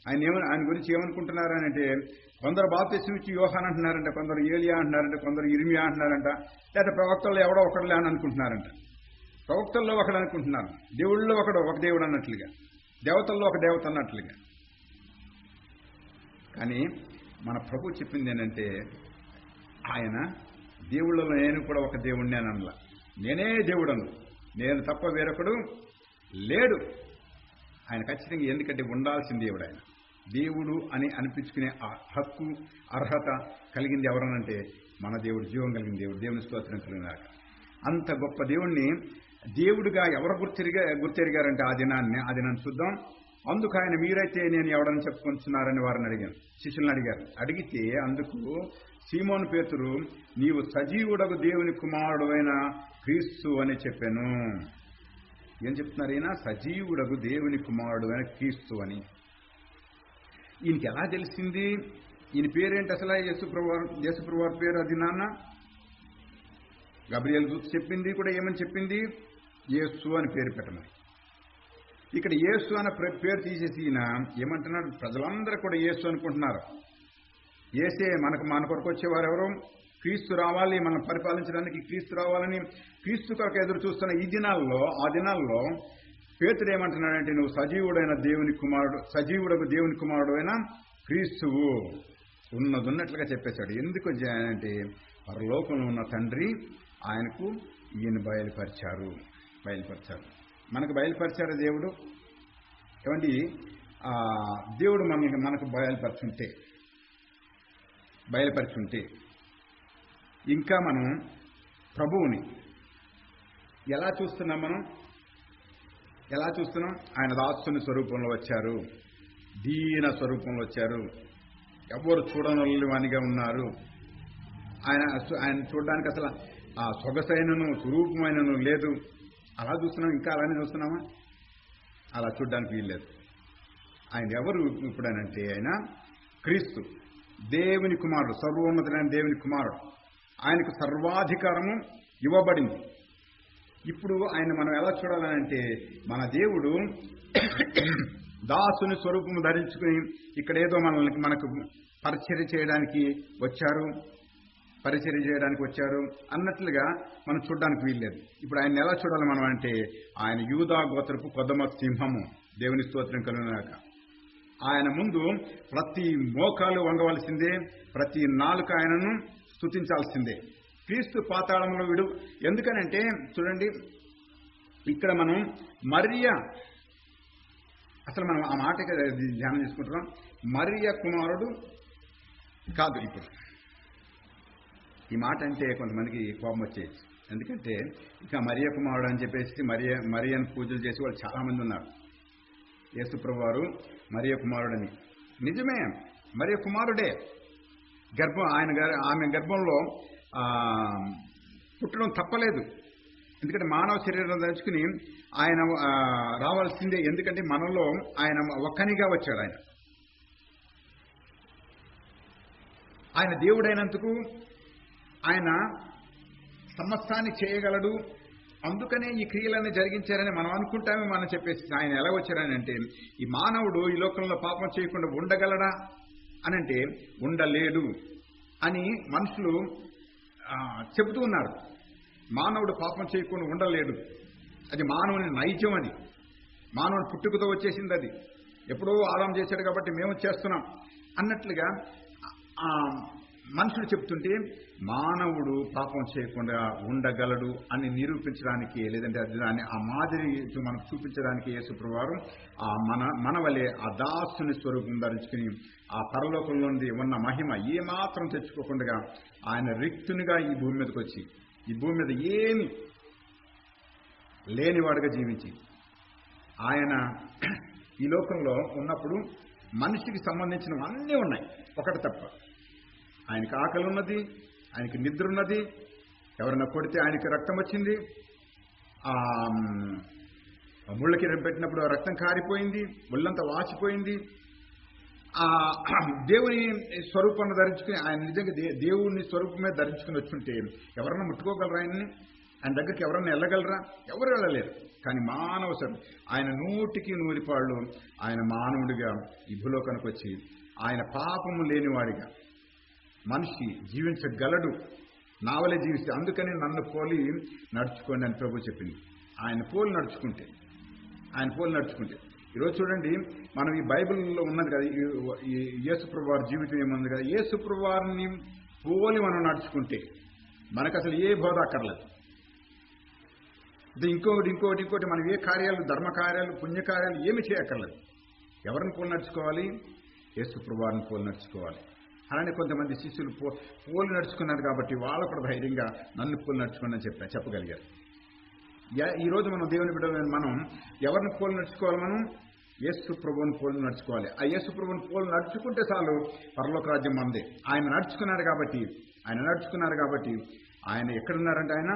ఆయన గురించి ఏమనుకుంటున్నారు అంటే, కొందరు బాప్తిస్మమిచ్చి యోహాన్ అంటున్నారంట, కొందరు ఏలియా అంటున్నారంట, కొందరు ఇర్మియా అంటున్నారంట, లేదా ప్రవక్తల్లో ఎవడో ఒకడులే అని అనుకుంటున్నారంట. ప్రవక్తల్లో ఒకడు అనుకుంటున్నారు, దేవుళ్ళలో ఒక దేవుడు అన్నట్లుగా, దేవతల్లో ఒక దేవత అన్నట్లుగా. కానీ మన ప్రభు చెప్పింది ఏంటంటే, ఆయన దేవుళ్ళలో నేను కూడా ఒక దేవుడిని అని అనలా. నేనే దేవుడను, నేను తప్ప వేరొకడు లేడు. ఆయన ఖచ్చితంగా, ఎందుకంటే ఉండాల్సిన దేవుడు ఆయన. దేవుడు అని అనిపించుకునే హక్కు, అర్హత కలిగింది ఎవరనంటే మన దేవుడు, జీవం కలిగిన దేవుడు. దేవుని స్తోత్రం కలిగినాక అంత గొప్ప దేవుణ్ణి దేవుడిగా ఎవరు గుర్తెరిగారంటే ఆ దినాన్ని చూద్దాం. అందుకు ఆయన, మీరైతే నేను ఎవడని చెప్పుకుంటున్నారని వారిని అడిగాను, శిష్యులను అడిగారు. అడిగితే అందుకు సీమోను పేతురు, నీవు సజీవుడకు దేవుని కుమారుడు అయిన క్రీస్తు అని చెప్పాను. ఏం చెప్తున్నారు ఈయన? సజీవుడకు దేవుని కుమారుడు అయిన క్రీస్తు అని. ఈయనకి ఎలా తెలిసింది? ఈయన పేరేంటి అసలు? యేసుప్రభువారి పేరు అది నాన్న. గబ్రియల్ దూత చెప్పింది కూడా ఏమని చెప్పింది? యేసు అని పేరు పెట్టమని. ఇక్కడ యేసు అన్న పేరు తీసేసి ఈయన ఏమంటున్నాడు? ప్రజలందరూ కూడా యేసు అనుకుంటున్నారు. యేసే మన కొరకు వచ్చేవారు ఎవరు? క్రీస్తు రావాలి, మనం పరిపాలించడానికి క్రీస్తు రావాలని క్రీస్తు కొరకు ఎదురు చూస్తున్న ఆ దినాల్లో పేతురు ఏమంటున్నాడంటే, నువ్వు సజీవుడకు దేవుని కుమారుడు అయిన క్రీస్తువు ఉన్నట్లుగా చెప్పేశాడు. ఎందుకు అంటే పరలోకంలో ఉన్న తండ్రి ఆయనకు ఈయన బయలుపరిచారు. మనకు బయలుపరిచారు దేవుడు. ఏమండి, దేవుడు మనకు బయలుపరిచుంటే ఇంకా మనం ప్రభువుని ఎలా చూస్తున్నాం? ఆయన దాసుని స్వరూపంలో వచ్చారు, దీన స్వరూపంలో వచ్చారు, ఎవరు చూడనల్లి వానిగా ఉన్నారు. ఆయన చూడడానికి అసలు ఆ సొగసైనను స్వరూపమైనను లేదు. అలా చూస్తున్నాం, ఇంకా అలానే చూస్తున్నామా? అలా చూడడానికి వీల్లేదు. ఆయన ఎవరు ఇప్పుడనంటే, ఆయన క్రీస్తు, దేవుని కుమారుడు, సర్వోన్నతుడైన దేవుని కుమారుడు. ఆయనకు సర్వాధికారము ఇవ్వబడింది. ఇప్పుడు ఆయన మనం ఎలా చూడాలనంటే, మన దేవుడు దాసుని స్వరూపము ధరించుకుని ఇక్కడ ఏదో మనకు పరిచర్య చేయడానికి వచ్చారు అన్నట్లుగా మనం చూడడానికి వీల్లేదు. ఇప్పుడు ఆయన ఎలా చూడాలి మనం అంటే, ఆయన యూదా గోత్రపు కొదమ సింహము. దేవుని స్తోత్రం కలుగునాక. ఆయన ముందు ప్రతి మోకాలు వంగవలసిందే, ప్రతి నాలుక ఆయనను స్తుతించాల్సిందే. క్రీస్తు పాతాళంలో విడు. ఎందుకనంటే చూడండి, ఇక్కడ మనం అసలు మనం ఆ మాట ధ్యానం చేసుకుంటున్నాం. మరియ కుమారుడు కాదు. ఇప్పుడు ఈ మాట అంటే కొంతమందికి కోపం వచ్చేది. ఎందుకంటే ఇంకా మరియ కుమారుడు అని చెప్పేసి మరియను పూజలు చేసే వాళ్ళు చాలా మంది ఉన్నారు. యేసుప్రభు వారు మరియ కుమారుడని. నిజమే, మరియ కుమారుడే. ఆమె గర్భంలో పుట్టడం తప్పలేదు. ఎందుకంటే మానవ శరీరం ధరించుకుని ఆయన రావాల్సిందే. ఎందుకంటే మనలో ఆయన ఒక్కనిగా వచ్చాడు. ఆయన దేవుడైనందుకు ఆయన సమస్తాన్ని చేయగలడు. అందుకనే ఈ క్రియలన్నీ జరిగించారని మనం అనుకుంటామే. మనం చెప్పేసి ఆయన ఎలా వచ్చారని అంటే, ఈ మానవుడు ఈ లోకంలో పాపం చేయకుండా ఉండగలడా అనంటే ఉండలేడు అని మనుషులు చెబుతూ ఉన్నారు. మానవుడు పాపం చేయకుండా ఉండలేడు, అది మానవుని నైజం, అది మానవుని పుట్టుకతో వచ్చేసింది. అది ఎప్పుడో ఆదాం చేశాడు కాబట్టి మేము చేస్తున్నాం అన్నట్లుగా మనుషులు చెప్తుంటే, మానవుడు పాపం చేయకుండా ఉండగలడు అని నిరూపించడానికి, లేదంటే దాన్ని ఆ మాదిరి మనకు చూపించడానికి యేసుప్రభువు వారు మన వలె ఆ దాసుని స్వరూపం ధరించుకుని ఆ పరలోకంలో ఉన్న మహిమ ఏమాత్రం తెచ్చుకోకుండా ఆయన రిక్తునిగా ఈ భూమి మీదకి వచ్చి, ఈ భూమి మీద ఏమి లేనివాడుగా జీవించి, ఆయన ఈ లోకంలో ఉన్నప్పుడు మనిషికి సంబంధించినవన్నీ ఉన్నాయి, ఒకటి తప్ప. ఆయనకి ఆకలి ఉన్నది, ఆయనకి నిద్ర ఉన్నది, ఎవరైనా కొడితే ఆయనకి రక్తం వచ్చింది, ముళ్ళకి పెట్టినప్పుడు రక్తం కారిపోయింది, ముళ్ళంతా వాచిపోయింది. దేవుని స్వరూపాన్ని ధరించుకుని ఆయన నిజంగా దేవుని స్వరూపమే ధరించుకుని వచ్చుంటే ఎవరన్నా ముట్టుకోగలరా? ఆయన దగ్గరికి ఎవరన్నా వెళ్ళగలరా? ఎవరు వెళ్ళలేరు. కానీ మానవ ఆయన 100% ఆయన మానవుడిగా ఈ భూలోకానికి వచ్చి ఆయన పాపము లేనివాడిగా మనిషి జీవించగలడు. నావలే జీవిస్తే, అందుకని నన్ను పోలి నడుచుకోండి అని ప్రభు చెప్పింది. ఆయన పోలి నడుచుకుంటే ఈరోజు చూడండి, మనం ఈ బైబిల్లో ఉన్నది కదా, ఈ యేసుప్రభు వారి జీవితం ఏముంది కదా, యేసుప్రభు వారిని పోలి మనం నడుచుకుంటే మనకు అసలు ఏ బోధ అక్కర్లేదు. ఇంకోటి మనం ఏ కార్యాలు, ధర్మకార్యాలు, పుణ్యకార్యాలు ఏమి చేయక్కర్లేదు. ఎవరిని పోలి నడుచుకోవాలి? యేసు ప్రభువారిని పోలి నడుచుకోవాలి. అలానే కొంతమంది శిష్యులు పోలి నడుచుకున్నారు కాబట్టి వాళ్ళు కూడా ధైర్యంగా నన్ను పోలి నడుచుకోండి అని చెప్పగలిగారు. ఈరోజు మనం దేవుని బిడ్డలైన మనం ఎవరిని పోలి నడుచుకోవాలి? మనం యేసు ప్రభువుని పోలి నడుచుకోవాలి. ఆ యేసు ప్రభువుని పోలి నడుచుకుంటే చాలు, పరలోక రాజ్యం మనదే. ఆయన నడుచుకున్నారు కాబట్టి ఆయన ఎక్కడున్నారంటే ఆయన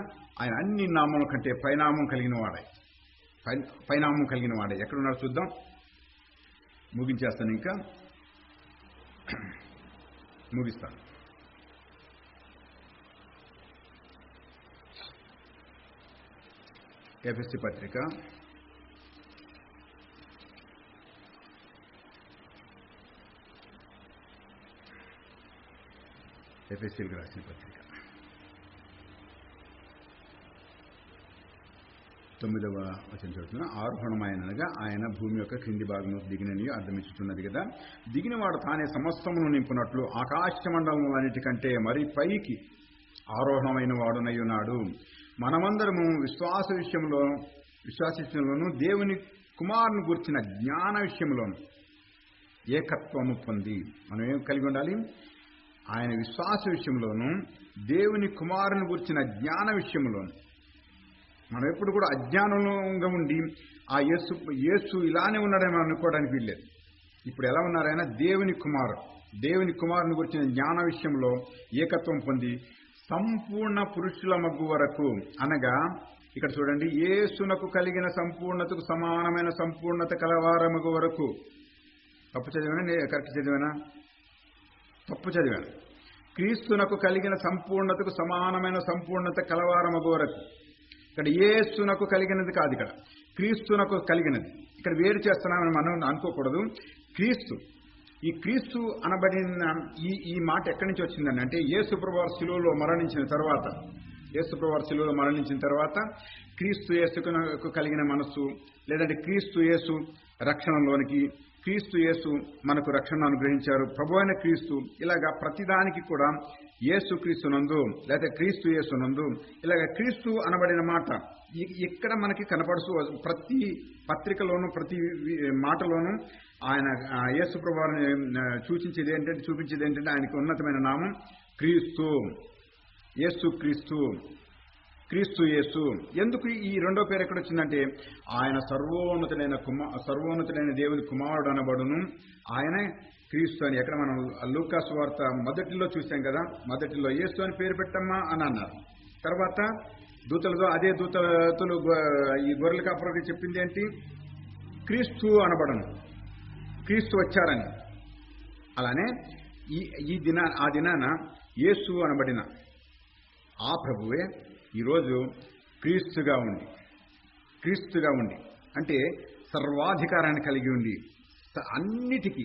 అన్ని నామముల కంటే పైనామం కలిగిన వాడే. ఎక్కడున్నారో చూద్దాం. ముగించేస్తాను, ఇంకా ముగిస్తాను. ఎఫెసీ పత్రిక 9వ వచనం చదువుతున్నా. ఆరోహణమైనగా ఆయన భూమి యొక్క క్రింది భాగంలో దిగినని అర్థమిచ్చుతున్నది కదా. దిగినవాడు తానే సమస్తమును నింపునట్లు ఆకాశ మండలములన్నిటికంటే మరి పైకి ఆరోహణమైన వాడునై ఉన్నాడు. మనమందరము విశ్వాస విషయంలోను దేవుని కుమారుని గురించిన జ్ఞాన విషయంలోను ఏకత్వము పొంది, మనం ఏం కలిగి ఉండాలి? ఆయన విశ్వాస విషయంలోను దేవుని కుమారుని గురించిన జ్ఞాన విషయంలోను. మనం ఎప్పుడు కూడా అజ్ఞానంగా ఉండి ఆ యేసు ఇలానే ఉన్నాడని మనం అనుకోవడానికి వీల్లేదు. ఇప్పుడు ఎలా ఉన్నారైనా దేవుని కుమారుని గురించిన జ్ఞాన విషయంలో ఏకత్వం పొంది సంపూర్ణ పురుషుల మగ్గు వరకు, అనగా ఇక్కడ చూడండి, యేసునకు కలిగిన సంపూర్ణతకు సమానమైన సంపూర్ణత కలవారమగు వరకు. తప్పు చదివానా? కరెక్ట్ చదివానా? తప్పు చదివాను. క్రీస్తునకు కలిగిన సంపూర్ణతకు సమానమైన సంపూర్ణత కలవారమగు వరకు. ఇక్కడ యేసునకు కలిగినది కాదు, ఇక్కడ క్రీస్తునకు కలిగినది. ఇక్కడ వేరు చేస్తున్నామని మనం అనుకోకూడదు. ఈ క్రీస్తు అనబడిన ఈ మాట ఎక్కడి నుంచి వచ్చిందని అంటే, యేసు ప్రభువారు శిలువలో మరణించిన తర్వాత క్రీస్తు యేసుకు కలిగిన మనస్సు, లేదంటే క్రీస్తు యేసు రక్షణలోనికి, క్రీస్తు యేసు మనకు రక్షణ అనుగ్రహించారు, ప్రభు అయిన క్రీస్తు, ఇలాగా ప్రతిదానికి కూడా యేసు క్రీస్తునందు లేదా క్రీస్తు యేసునందు, ఇలాగ క్రీస్తు అనబడిన మాట ఇక్కడ మనకి కనపడుతూ, ప్రతి పత్రికలోను ప్రతి మాటలోనూ ఆయన యేసు ప్రభువారిని చూపించేది ఏంటంటే ఆయనకు ఉన్నతమైన నామం క్రీస్తు, క్రీస్తు యేసు. ఎందుకు ఈ రెండో పేరు ఎక్కడ వచ్చిందంటే, ఆయన సర్వోన్నతుడైన దేవుని కుమారుడు అనబడును, ఆయన క్రీస్తు అని. ఎక్కడ మనం లూకా సువార్త మొదటిలో చూసాం కదా, మొదటిలో యేసు అని పేరు పెట్టమ్మా అని అన్నారు. తర్వాత అదే దూతలు ఈ గొర్రెల కాపరికి చెప్పింది ఏంటి? క్రీస్తు అనబడను, క్రీస్తు వచ్చారని. అలానే ఆ దినాన యేసు అనబడిన ఆ ప్రభువే ఈరోజు క్రీస్తుగా ఉండి అంటే సర్వాధికారాన్ని కలిగి ఉండి అన్నిటికీ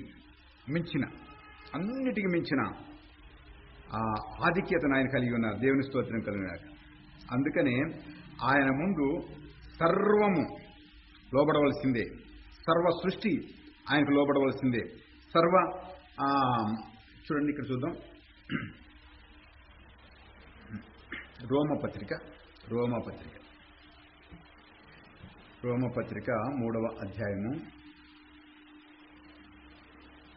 మించిన ఆ ఆధిక్యతను ఆయన కలిగి ఉన్నారు. దేవుని స్తోత్రం కలిగినారు. అందుకనే ఆయన ముందు సర్వము లోబడవలసిందే, సర్వ సృష్టి ఆయనకు లోబడవలసిందే. చూడండి, ఇక్కడ చూద్దాం. రోమపత్రిక 3వ అధ్యాయము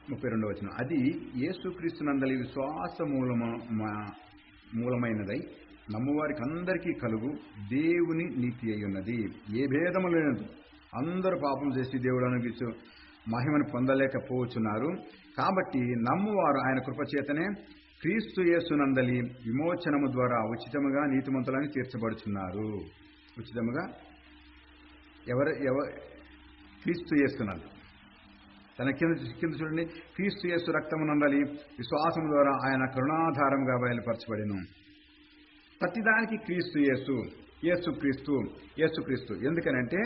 32వ వచనం. అది యేసుక్రీస్తునందలి విశ్వాస మూలమైనదై నమ్మువారికి అందరికీ కలుగు దేవుని నీతి అయి ఉన్నది. ఏ భేదము లేనది. అందరూ పాపం చేసి దేవుడు అనుగ్రహించు మహిమను పొందలేకపోతున్నారు. కాబట్టి నమ్మువారు ఆయన కృపచేతనే క్రీస్తు యేసునందలి విమోచనము ద్వారా ఉచితముగా నీతిమంతులని తీర్చబడుచున్నారు. ఉచితముగా క్రీస్తు యేసునందు. తన కింద చూడండి, క్రీస్తు యేసు రక్తమునందలి విశ్వాసం ద్వారా ఆయన కరుణాధారంగా బయలుపరచబడిను. ప్రతిదానికి క్రీస్తు యేసుక్రీస్తు. ఎందుకనంటే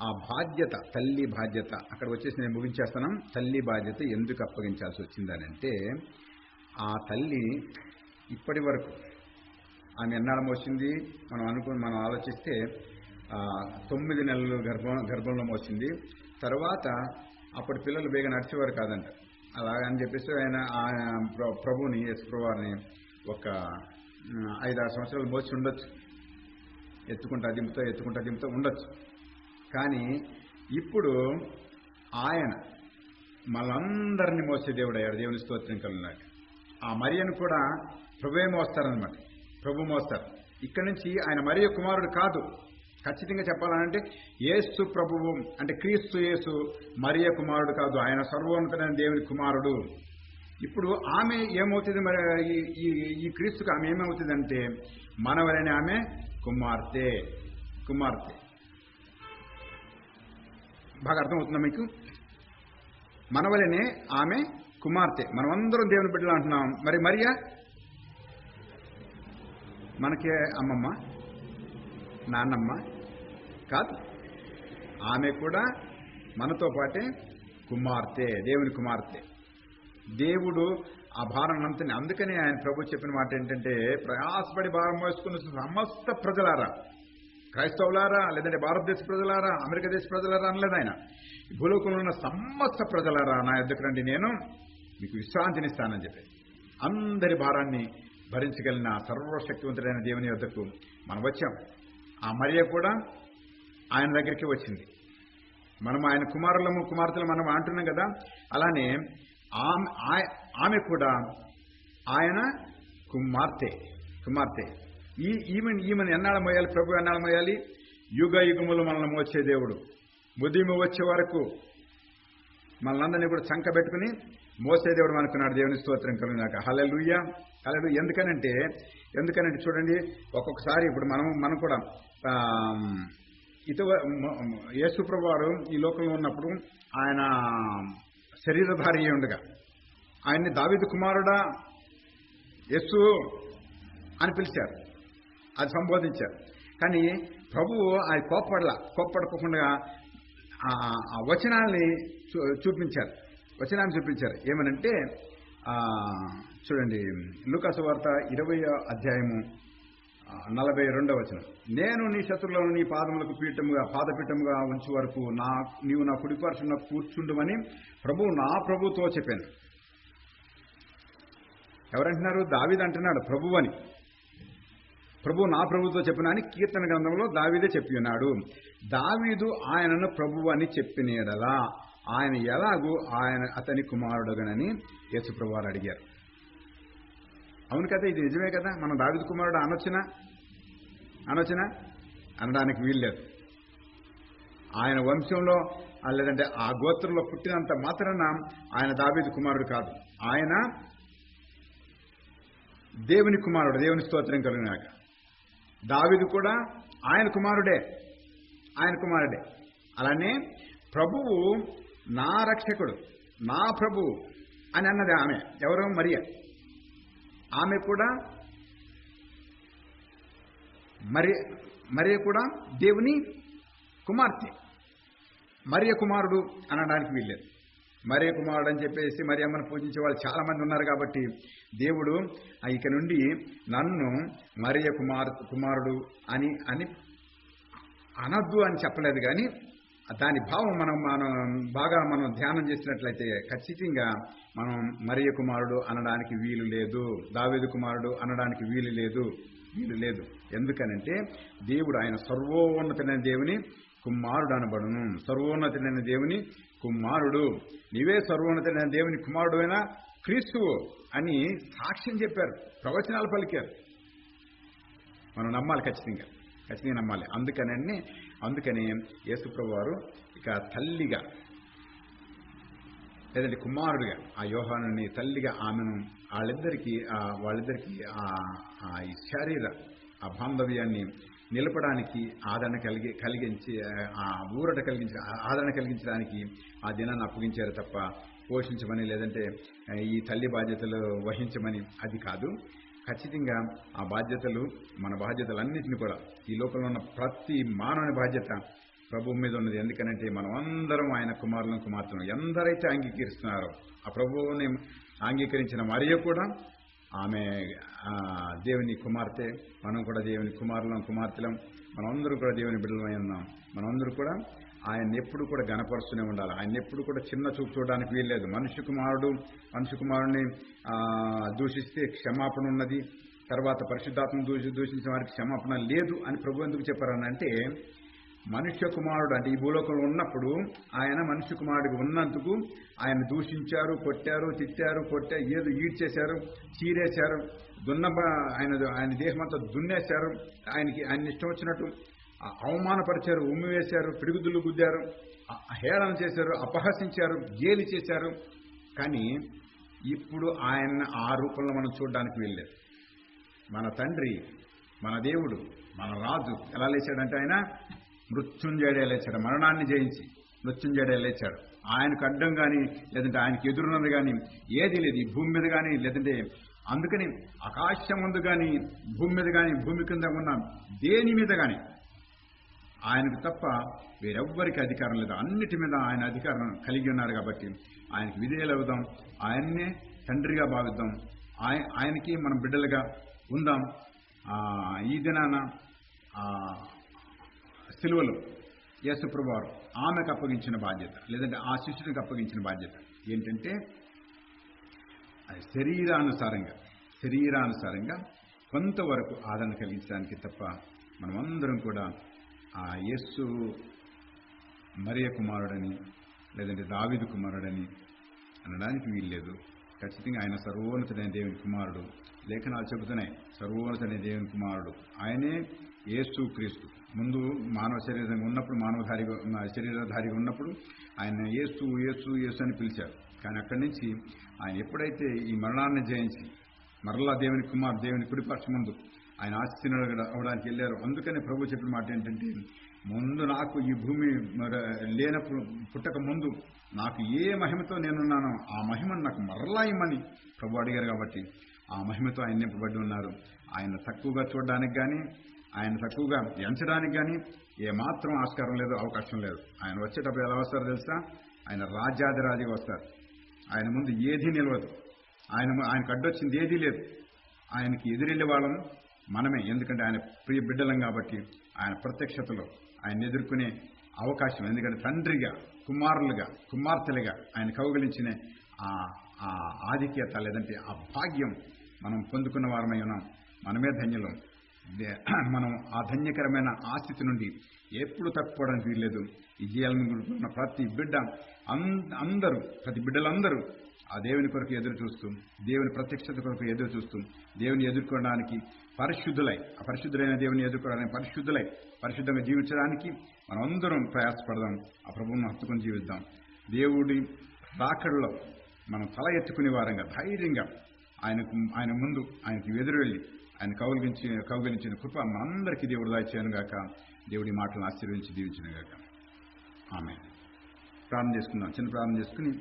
ఆ బాధ్యత, తల్లి బాధ్యత, అక్కడ వచ్చేసి నేను ముగించేస్తాను. తల్లి బాధ్యత ఎందుకు అప్పగించాల్సి వచ్చిందనంటే, ఆ తల్లి ఇప్పటి వరకు ఆమె ఎన్నాళ్ళ మోసింది మనం ఆలోచిస్తే 9 నెలలు గర్భంలో మోసింది. తర్వాత అప్పటి పిల్లలు బేగా నడిచేవారు కాదంట. అలాగని చెప్పేసి ఆయన ప్రభుని యేసు ప్రభువారిని ఒక 5-6 సంవత్సరాలు మోసి ఉండొచ్చు, ఎత్తుకుంటా దింపుతూ ఉండొచ్చు. కానీ ఇప్పుడు ఆయన మనందరినీ మోసే దేవుడు అయ్యాడు. దేవుని స్తోత్రం కలుగునాక. ఆ మరియను కూడా ప్రభువే మోస్తారనమాట. ప్రభు మోస్తారు. ఇక్కడి నుంచి ఆయన మరియ కుమారుడు కాదు. ఖచ్చితంగా చెప్పాలంటే యేసు ప్రభువు అంటే క్రీస్తు యేసు మరియ కుమారుడు కాదు, ఆయన సర్వోన్నతమైన దేవుని కుమారుడు. ఇప్పుడు ఆమె ఏమవుతుంది, మరి ఈ క్రీస్తుకు ఆమె ఏమవుతుందంటే మనవలనే ఆమె కుమార్తె. బాగా అర్థమవుతుందా మీకు? మనవలనే ఆమె కుమార్తె. మనమందరం దేవుని బిడ్డలు అంటున్నాం. మరి మరియా మనకే అమ్మమ్మ నాన్నమ్మ కాదు, ఆమె కూడా మనతో పాటే కుమార్తె, దేవుని కుమార్తె. దేవుడు ఆ భారం అంతని, అందుకని ఆయన ప్రభు చెప్పిన మాట ఏంటంటే ప్రయాసపడి భారం మోసుకున్న సమస్త ప్రజలారా, క్రైస్తవులారా, లేదంటే భారతదేశ ప్రజలారా, అమెరికా దేశ ప్రజలారా అనలేదు ఆయన. భూలోకంలో ఉన్న సమస్త ప్రజలారా నా యొద్దకు రండి, నేను మీకు విశ్రాంతినిస్తానని చెప్పి అందరి భారాన్ని భరించగలిగిన సర్వశక్తివంతుడైన దేవుని యొద్దకు మనం వచ్చాం. ఆ మరియ కూడా ఆయన దగ్గరికి వచ్చింది. మనం ఆయన కుమార్తెలు మనం అంటున్నాం కదా. అలానే ఆమె కూడా ఆయన కుమార్తె. ఈమెను ఎన్నాళ్ళ మోయాలి? ప్రభు ఎన్నాళ్ళ మోయాలి? యుగ యుగములు మనల్ని మోసే దేవుడు. ముదిమి వచ్చే వరకు మనల్ని కూడా చంక పెట్టుకుని మోసే దేవుడు అనుకున్నాడు. దేవుని స్తోత్రం కలుగునాక. హల్లెలూయా. ఎందుకనంటే చూడండి, ఒక్కొక్కసారి ఇప్పుడు మనం కూడా యేసు ప్రభువు వారు ఈ లోకంలో ఉన్నప్పుడు ఆయన శరీరధారి అయి ఉండగా ఆయన్ని దావీదు కుమారుడా యేసు అని పిలిచారు, అది సంబోధించారు. కానీ ప్రభువు ఆయన కోప్పడకుండా ఆ వచనాన్ని చూపించారు. ఏమనంటే చూడండి, లూకాసు వార్త 20వ అధ్యాయము 42వ వచనం. నేను నీ శత్రువులను నీ పాదములకు పాదపీఠముగా ఉంచు వరకు నీవు నా కుడిపార్శ్వన కూర్చుండుమని ప్రభువుతో చెప్పాను. ఎవరంటున్నారు? దావీదు అంటున్నాడు ప్రభువు అని. ప్రభువు నా ప్రభుతో చెప్పిన అని కీర్తన గ్రంథంలో దావీదే చెప్పి ఉన్నాడు. దావీదు ఆయనను ప్రభువు అని చెప్పినేడలా ఆయన ఎలాగూ అతని కుమారుడుగనని యేసు ప్రభువు వారు అడిగారు. అవును కదా, ఇది నిజమే కదా. మనం దావీదు కుమారుడు అనొచ్చునా అనడానికి వీల్లేదు. ఆయన వంశంలో లేదంటే ఆ గోత్రంలో పుట్టినంత మాత్రాన ఆయన దావీదు కుమారుడు కాదు. ఆయన దేవుని కుమారుడు. దేవుని స్తోత్రం కలిగినాక. దావీదు కూడా ఆయన కుమారుడే. అలానే ప్రభువు నా రక్షకుడు, నా ప్రభువు అని అన్నది ఆమె. ఎవరో మరియ. ఆమె కూడా మరియ కూడా దేవుని కుమార్తె. మరియ కుమారుడు అనడానికి వీల్లేదు. మరియ కుమారుడు అని చెప్పేసి మరియమ్మను పూజించే వాళ్ళు చాలా మంది ఉన్నారు. కాబట్టి దేవుడు ఇక నుండి నన్ను మరియ కుమారుడు అని అనద్దు అని చెప్పలేదు. కానీ దాని భావం మనం బాగా ధ్యానం చేసినట్లయితే ఖచ్చితంగా మనం మరియ కుమారుడు అనడానికి వీలు లేదు, దావీదు కుమారుడు అనడానికి వీలు లేదు. ఎందుకనంటే దేవుడు ఆయన సర్వోన్నతమైన దేవుని కుమారుడు అనబడును. సర్వోన్నతమైన దేవుని కుమారుడు. నీవే సర్వోన్నతమైన దేవుని కుమారుడు అయినా క్రీస్తువు అని సాక్ష్యం చెప్పారు, ప్రవచనాలు పలికారు. మనం నమ్మాలి, ఖచ్చితంగా నమ్మాలి. అందుకని యేసుప్రభు వారు ఇక తల్లిగా లేదంటే కుమారుడిగా ఆ యోహానుని తల్లిగా ఆమెను వాళ్ళిద్దరికీ ఈ శరీర ఆ బాంధవ్యాన్ని నిలపడానికి ఆదరణ కలిగించడానికి ఆ దినాన్ని అప్పగించారు తప్ప పోషించమని లేదంటే ఈ తల్లి బాధ్యతలు వహించమని అది కాదు. ఖచ్చితంగా ఆ బాధ్యతలు, మన బాధ్యతలన్నింటినీ కూడా ఈ లోకంలో ఉన్న ప్రతి మానవుని బాధ్యత ప్రభువు మీద ఉన్నది. ఎందుకనంటే మనం అందరం ఆయన కుమారులను కుమార్తెను ఎందరైతే అంగీకరిస్తున్నారో ఆ ప్రభువుని అంగీకరించిన మరియ కూడా ఆమె దేవుని కుమార్తె, మనం కూడా దేవుని కుమారులం కుమార్తెలం, మనందరూ కూడా దేవుని బిడ్డలమై ఉన్నాం. మనందరూ కూడా ఆయన ఎప్పుడు కూడా గణపరుస్తూనే ఉండాలి. ఆయన ఎప్పుడు కూడా చిన్న చూపు చూడడానికి వీల్లేదు. మనుష్య కుమారుడిని దూషిస్తే క్షమాపణ ఉన్నది, తర్వాత పరిశుద్ధాత్మ దూషించిన వారికి క్షమాపణ లేదు అని ప్రభు ఎందుకు చెప్పారనంటే, మనుష్య కుమారుడు అంటే ఈ భూలోకంలో ఉన్నప్పుడు ఆయన మనుష్య కుమారుడికి ఉన్నందుకు ఆయన దూషించారు, కొట్టారు, తిట్టారు, ఏదో ఈడ్చేశారు, చీరేశారు, ఆయన దేహమంతా దున్నేశారు, ఆయన ఇష్టం వచ్చినట్టు అవమానపరిచారు, ఉమ్మివేశారు, పిడుగుదులు గుద్దారు, హేళన చేశారు, అపహసించారు, గేలి చేశారు. కానీ ఇప్పుడు ఆయన ఆ రూపంలో మనం చూడడానికి వెళ్ళలేదు. మన తండ్రి, మన దేవుడు, మన రాజు ఎలా లేచాడంటే ఆయన మృత్యుంజయుడే లేచాడు. మరణాన్ని జయించి మృత్యుంజయుడే లేచాడు. ఆయనకు అడ్డం కానీ లేదంటే ఆయనకు ఎదురున్నది కానీ ఏది లేదు ఈ భూమి మీద కానీ, లేదంటే అందుకని ఆకాశం ముందు కానీ భూమి మీద కానీ భూమి కింద ఉన్న దేని మీద కానీ ఆయనకు తప్ప వేరెవ్వరికి అధికారం లేదు. అన్నిటి మీద ఆయన అధికారం కలిగి ఉన్నారు కాబట్టి ఆయనకి విధేయులు అవుదాం, ఆయన్నే తండ్రిగా భావిద్దాం, ఆయనకి మనం బిడ్డలుగా ఉందాం. ఈ దినాన సిలువలో యేసుప్రభు వారు ఆమెకు అప్పగించిన బాధ్యత, లేదంటే ఆ శిష్యుడికి అప్పగించిన బాధ్యత ఏంటంటే శరీరానుసారంగా కొంతవరకు ఆదరణ కలిగించడానికి తప్ప మనమందరం కూడా ఆ యేసు మరియ కుమారుడని లేదంటే దావీదు కుమారుడని అనడానికి వీల్లేదు. ఖచ్చితంగా ఆయన సర్వోన్నతుడైన దేవుని కుమారుడు. లేఖనాలు చెబుతున్నాయి సర్వోన్నతుడైన దేవుని కుమారుడు ఆయనే యేసు క్రీస్తు. ముందు మానవ శరీరంగా ఉన్నప్పుడు, శరీరధారిగా ఉన్నప్పుడు ఆయన యేసు యేసు యేసు అని పిలిచారు. కానీ అక్కడి నుంచి ఆయన ఎప్పుడైతే ఈ మరణాన్ని జయించి మరలా దేవుని కుమారు దేవుని కుడిపక్ష ముందు ఆయన ఆశీనుడు అవడానికి వెళ్ళారు. అందుకని ప్రభు చెప్పిన మాట ఏంటంటే, ముందు నాకు ఈ భూమి లేనప్పుడు పుట్టక ముందు నాకు ఏ మహిమతో నేనున్నానో ఆ మహిమను నాకు మరలా ఇమ్మని ప్రభు అడిగారు. కాబట్టి ఆ మహిమతో ఆయన నింపబడి ఉన్నారు. ఆయన తక్కువగా చూడడానికి కానీ ఆయన తక్కువగా ఎంచడానికి కానీ ఏమాత్రం ఆస్కారం లేదు, అవకాశం లేదు. ఆయన వచ్చేటప్పుడు ఎలా వస్తారో తెలుసా? ఆయన రాజ్యాధిరాజుగా వస్తారు. ఆయన ముందు ఏదీ నిలవదు. ఆయనకు అడ్డొచ్చింది ఏదీ లేదు. ఆయనకి ఎదురెళ్ళే వాళ్ళం మనమే. ఎందుకంటే ఆయన ప్రియ బిడ్డలం కాబట్టి ఆయన ప్రత్యక్షతలో ఆయన ఎదుర్కొనే అవకాశం. ఎందుకంటే తండ్రిగా, కుమారులుగా, కుమార్తెలుగా ఆయన కౌగిలించిన ఆ ఆధిక్యత లేదంటే ఆ భాగ్యం మనం పొందుకున్న వారమై ఉన్నాం. మనమే ధన్యులం. మనం ఆ ధన్యకరమైన ఆస్థితి నుండి ఎప్పుడు తప్పుకోవడానికి వీల్లేదు. ఈ జీవాలను ప్రతి బిడ్డ ప్రతి బిడ్డలందరూ ఆ దేవుని కొరకు ఎదురు చూస్తూ, దేవుని ప్రత్యక్షత కొరకు ఎదురు చూస్తూ, దేవుని ఎదుర్కోవడానికి పరిశుద్ధులైన దేవుని ఎదుర్కోవడానికి పరిశుద్ధంగా జీవించడానికి మనం అందరం ప్రయాసపడదాం. ఆ ప్రభువును హత్తుకొని జీవిద్దాం. దేవుడి రాకడలో మనం తల ఎత్తుకునే వారంగా ధైర్యంగా ఆయన ముందు ఆయనకి ఎదురు వెళ్ళి ఆయన కౌగిలించిన కృప మనందరికీ దేవుడు దయచేయను గాక. దేవుడి మాటలను ఆశీర్వదించి దీవించిన గాక. ఆమేన్. ప్రార్థన చేసుకుందాం. చిన్న ప్రార్థన చేసుకుని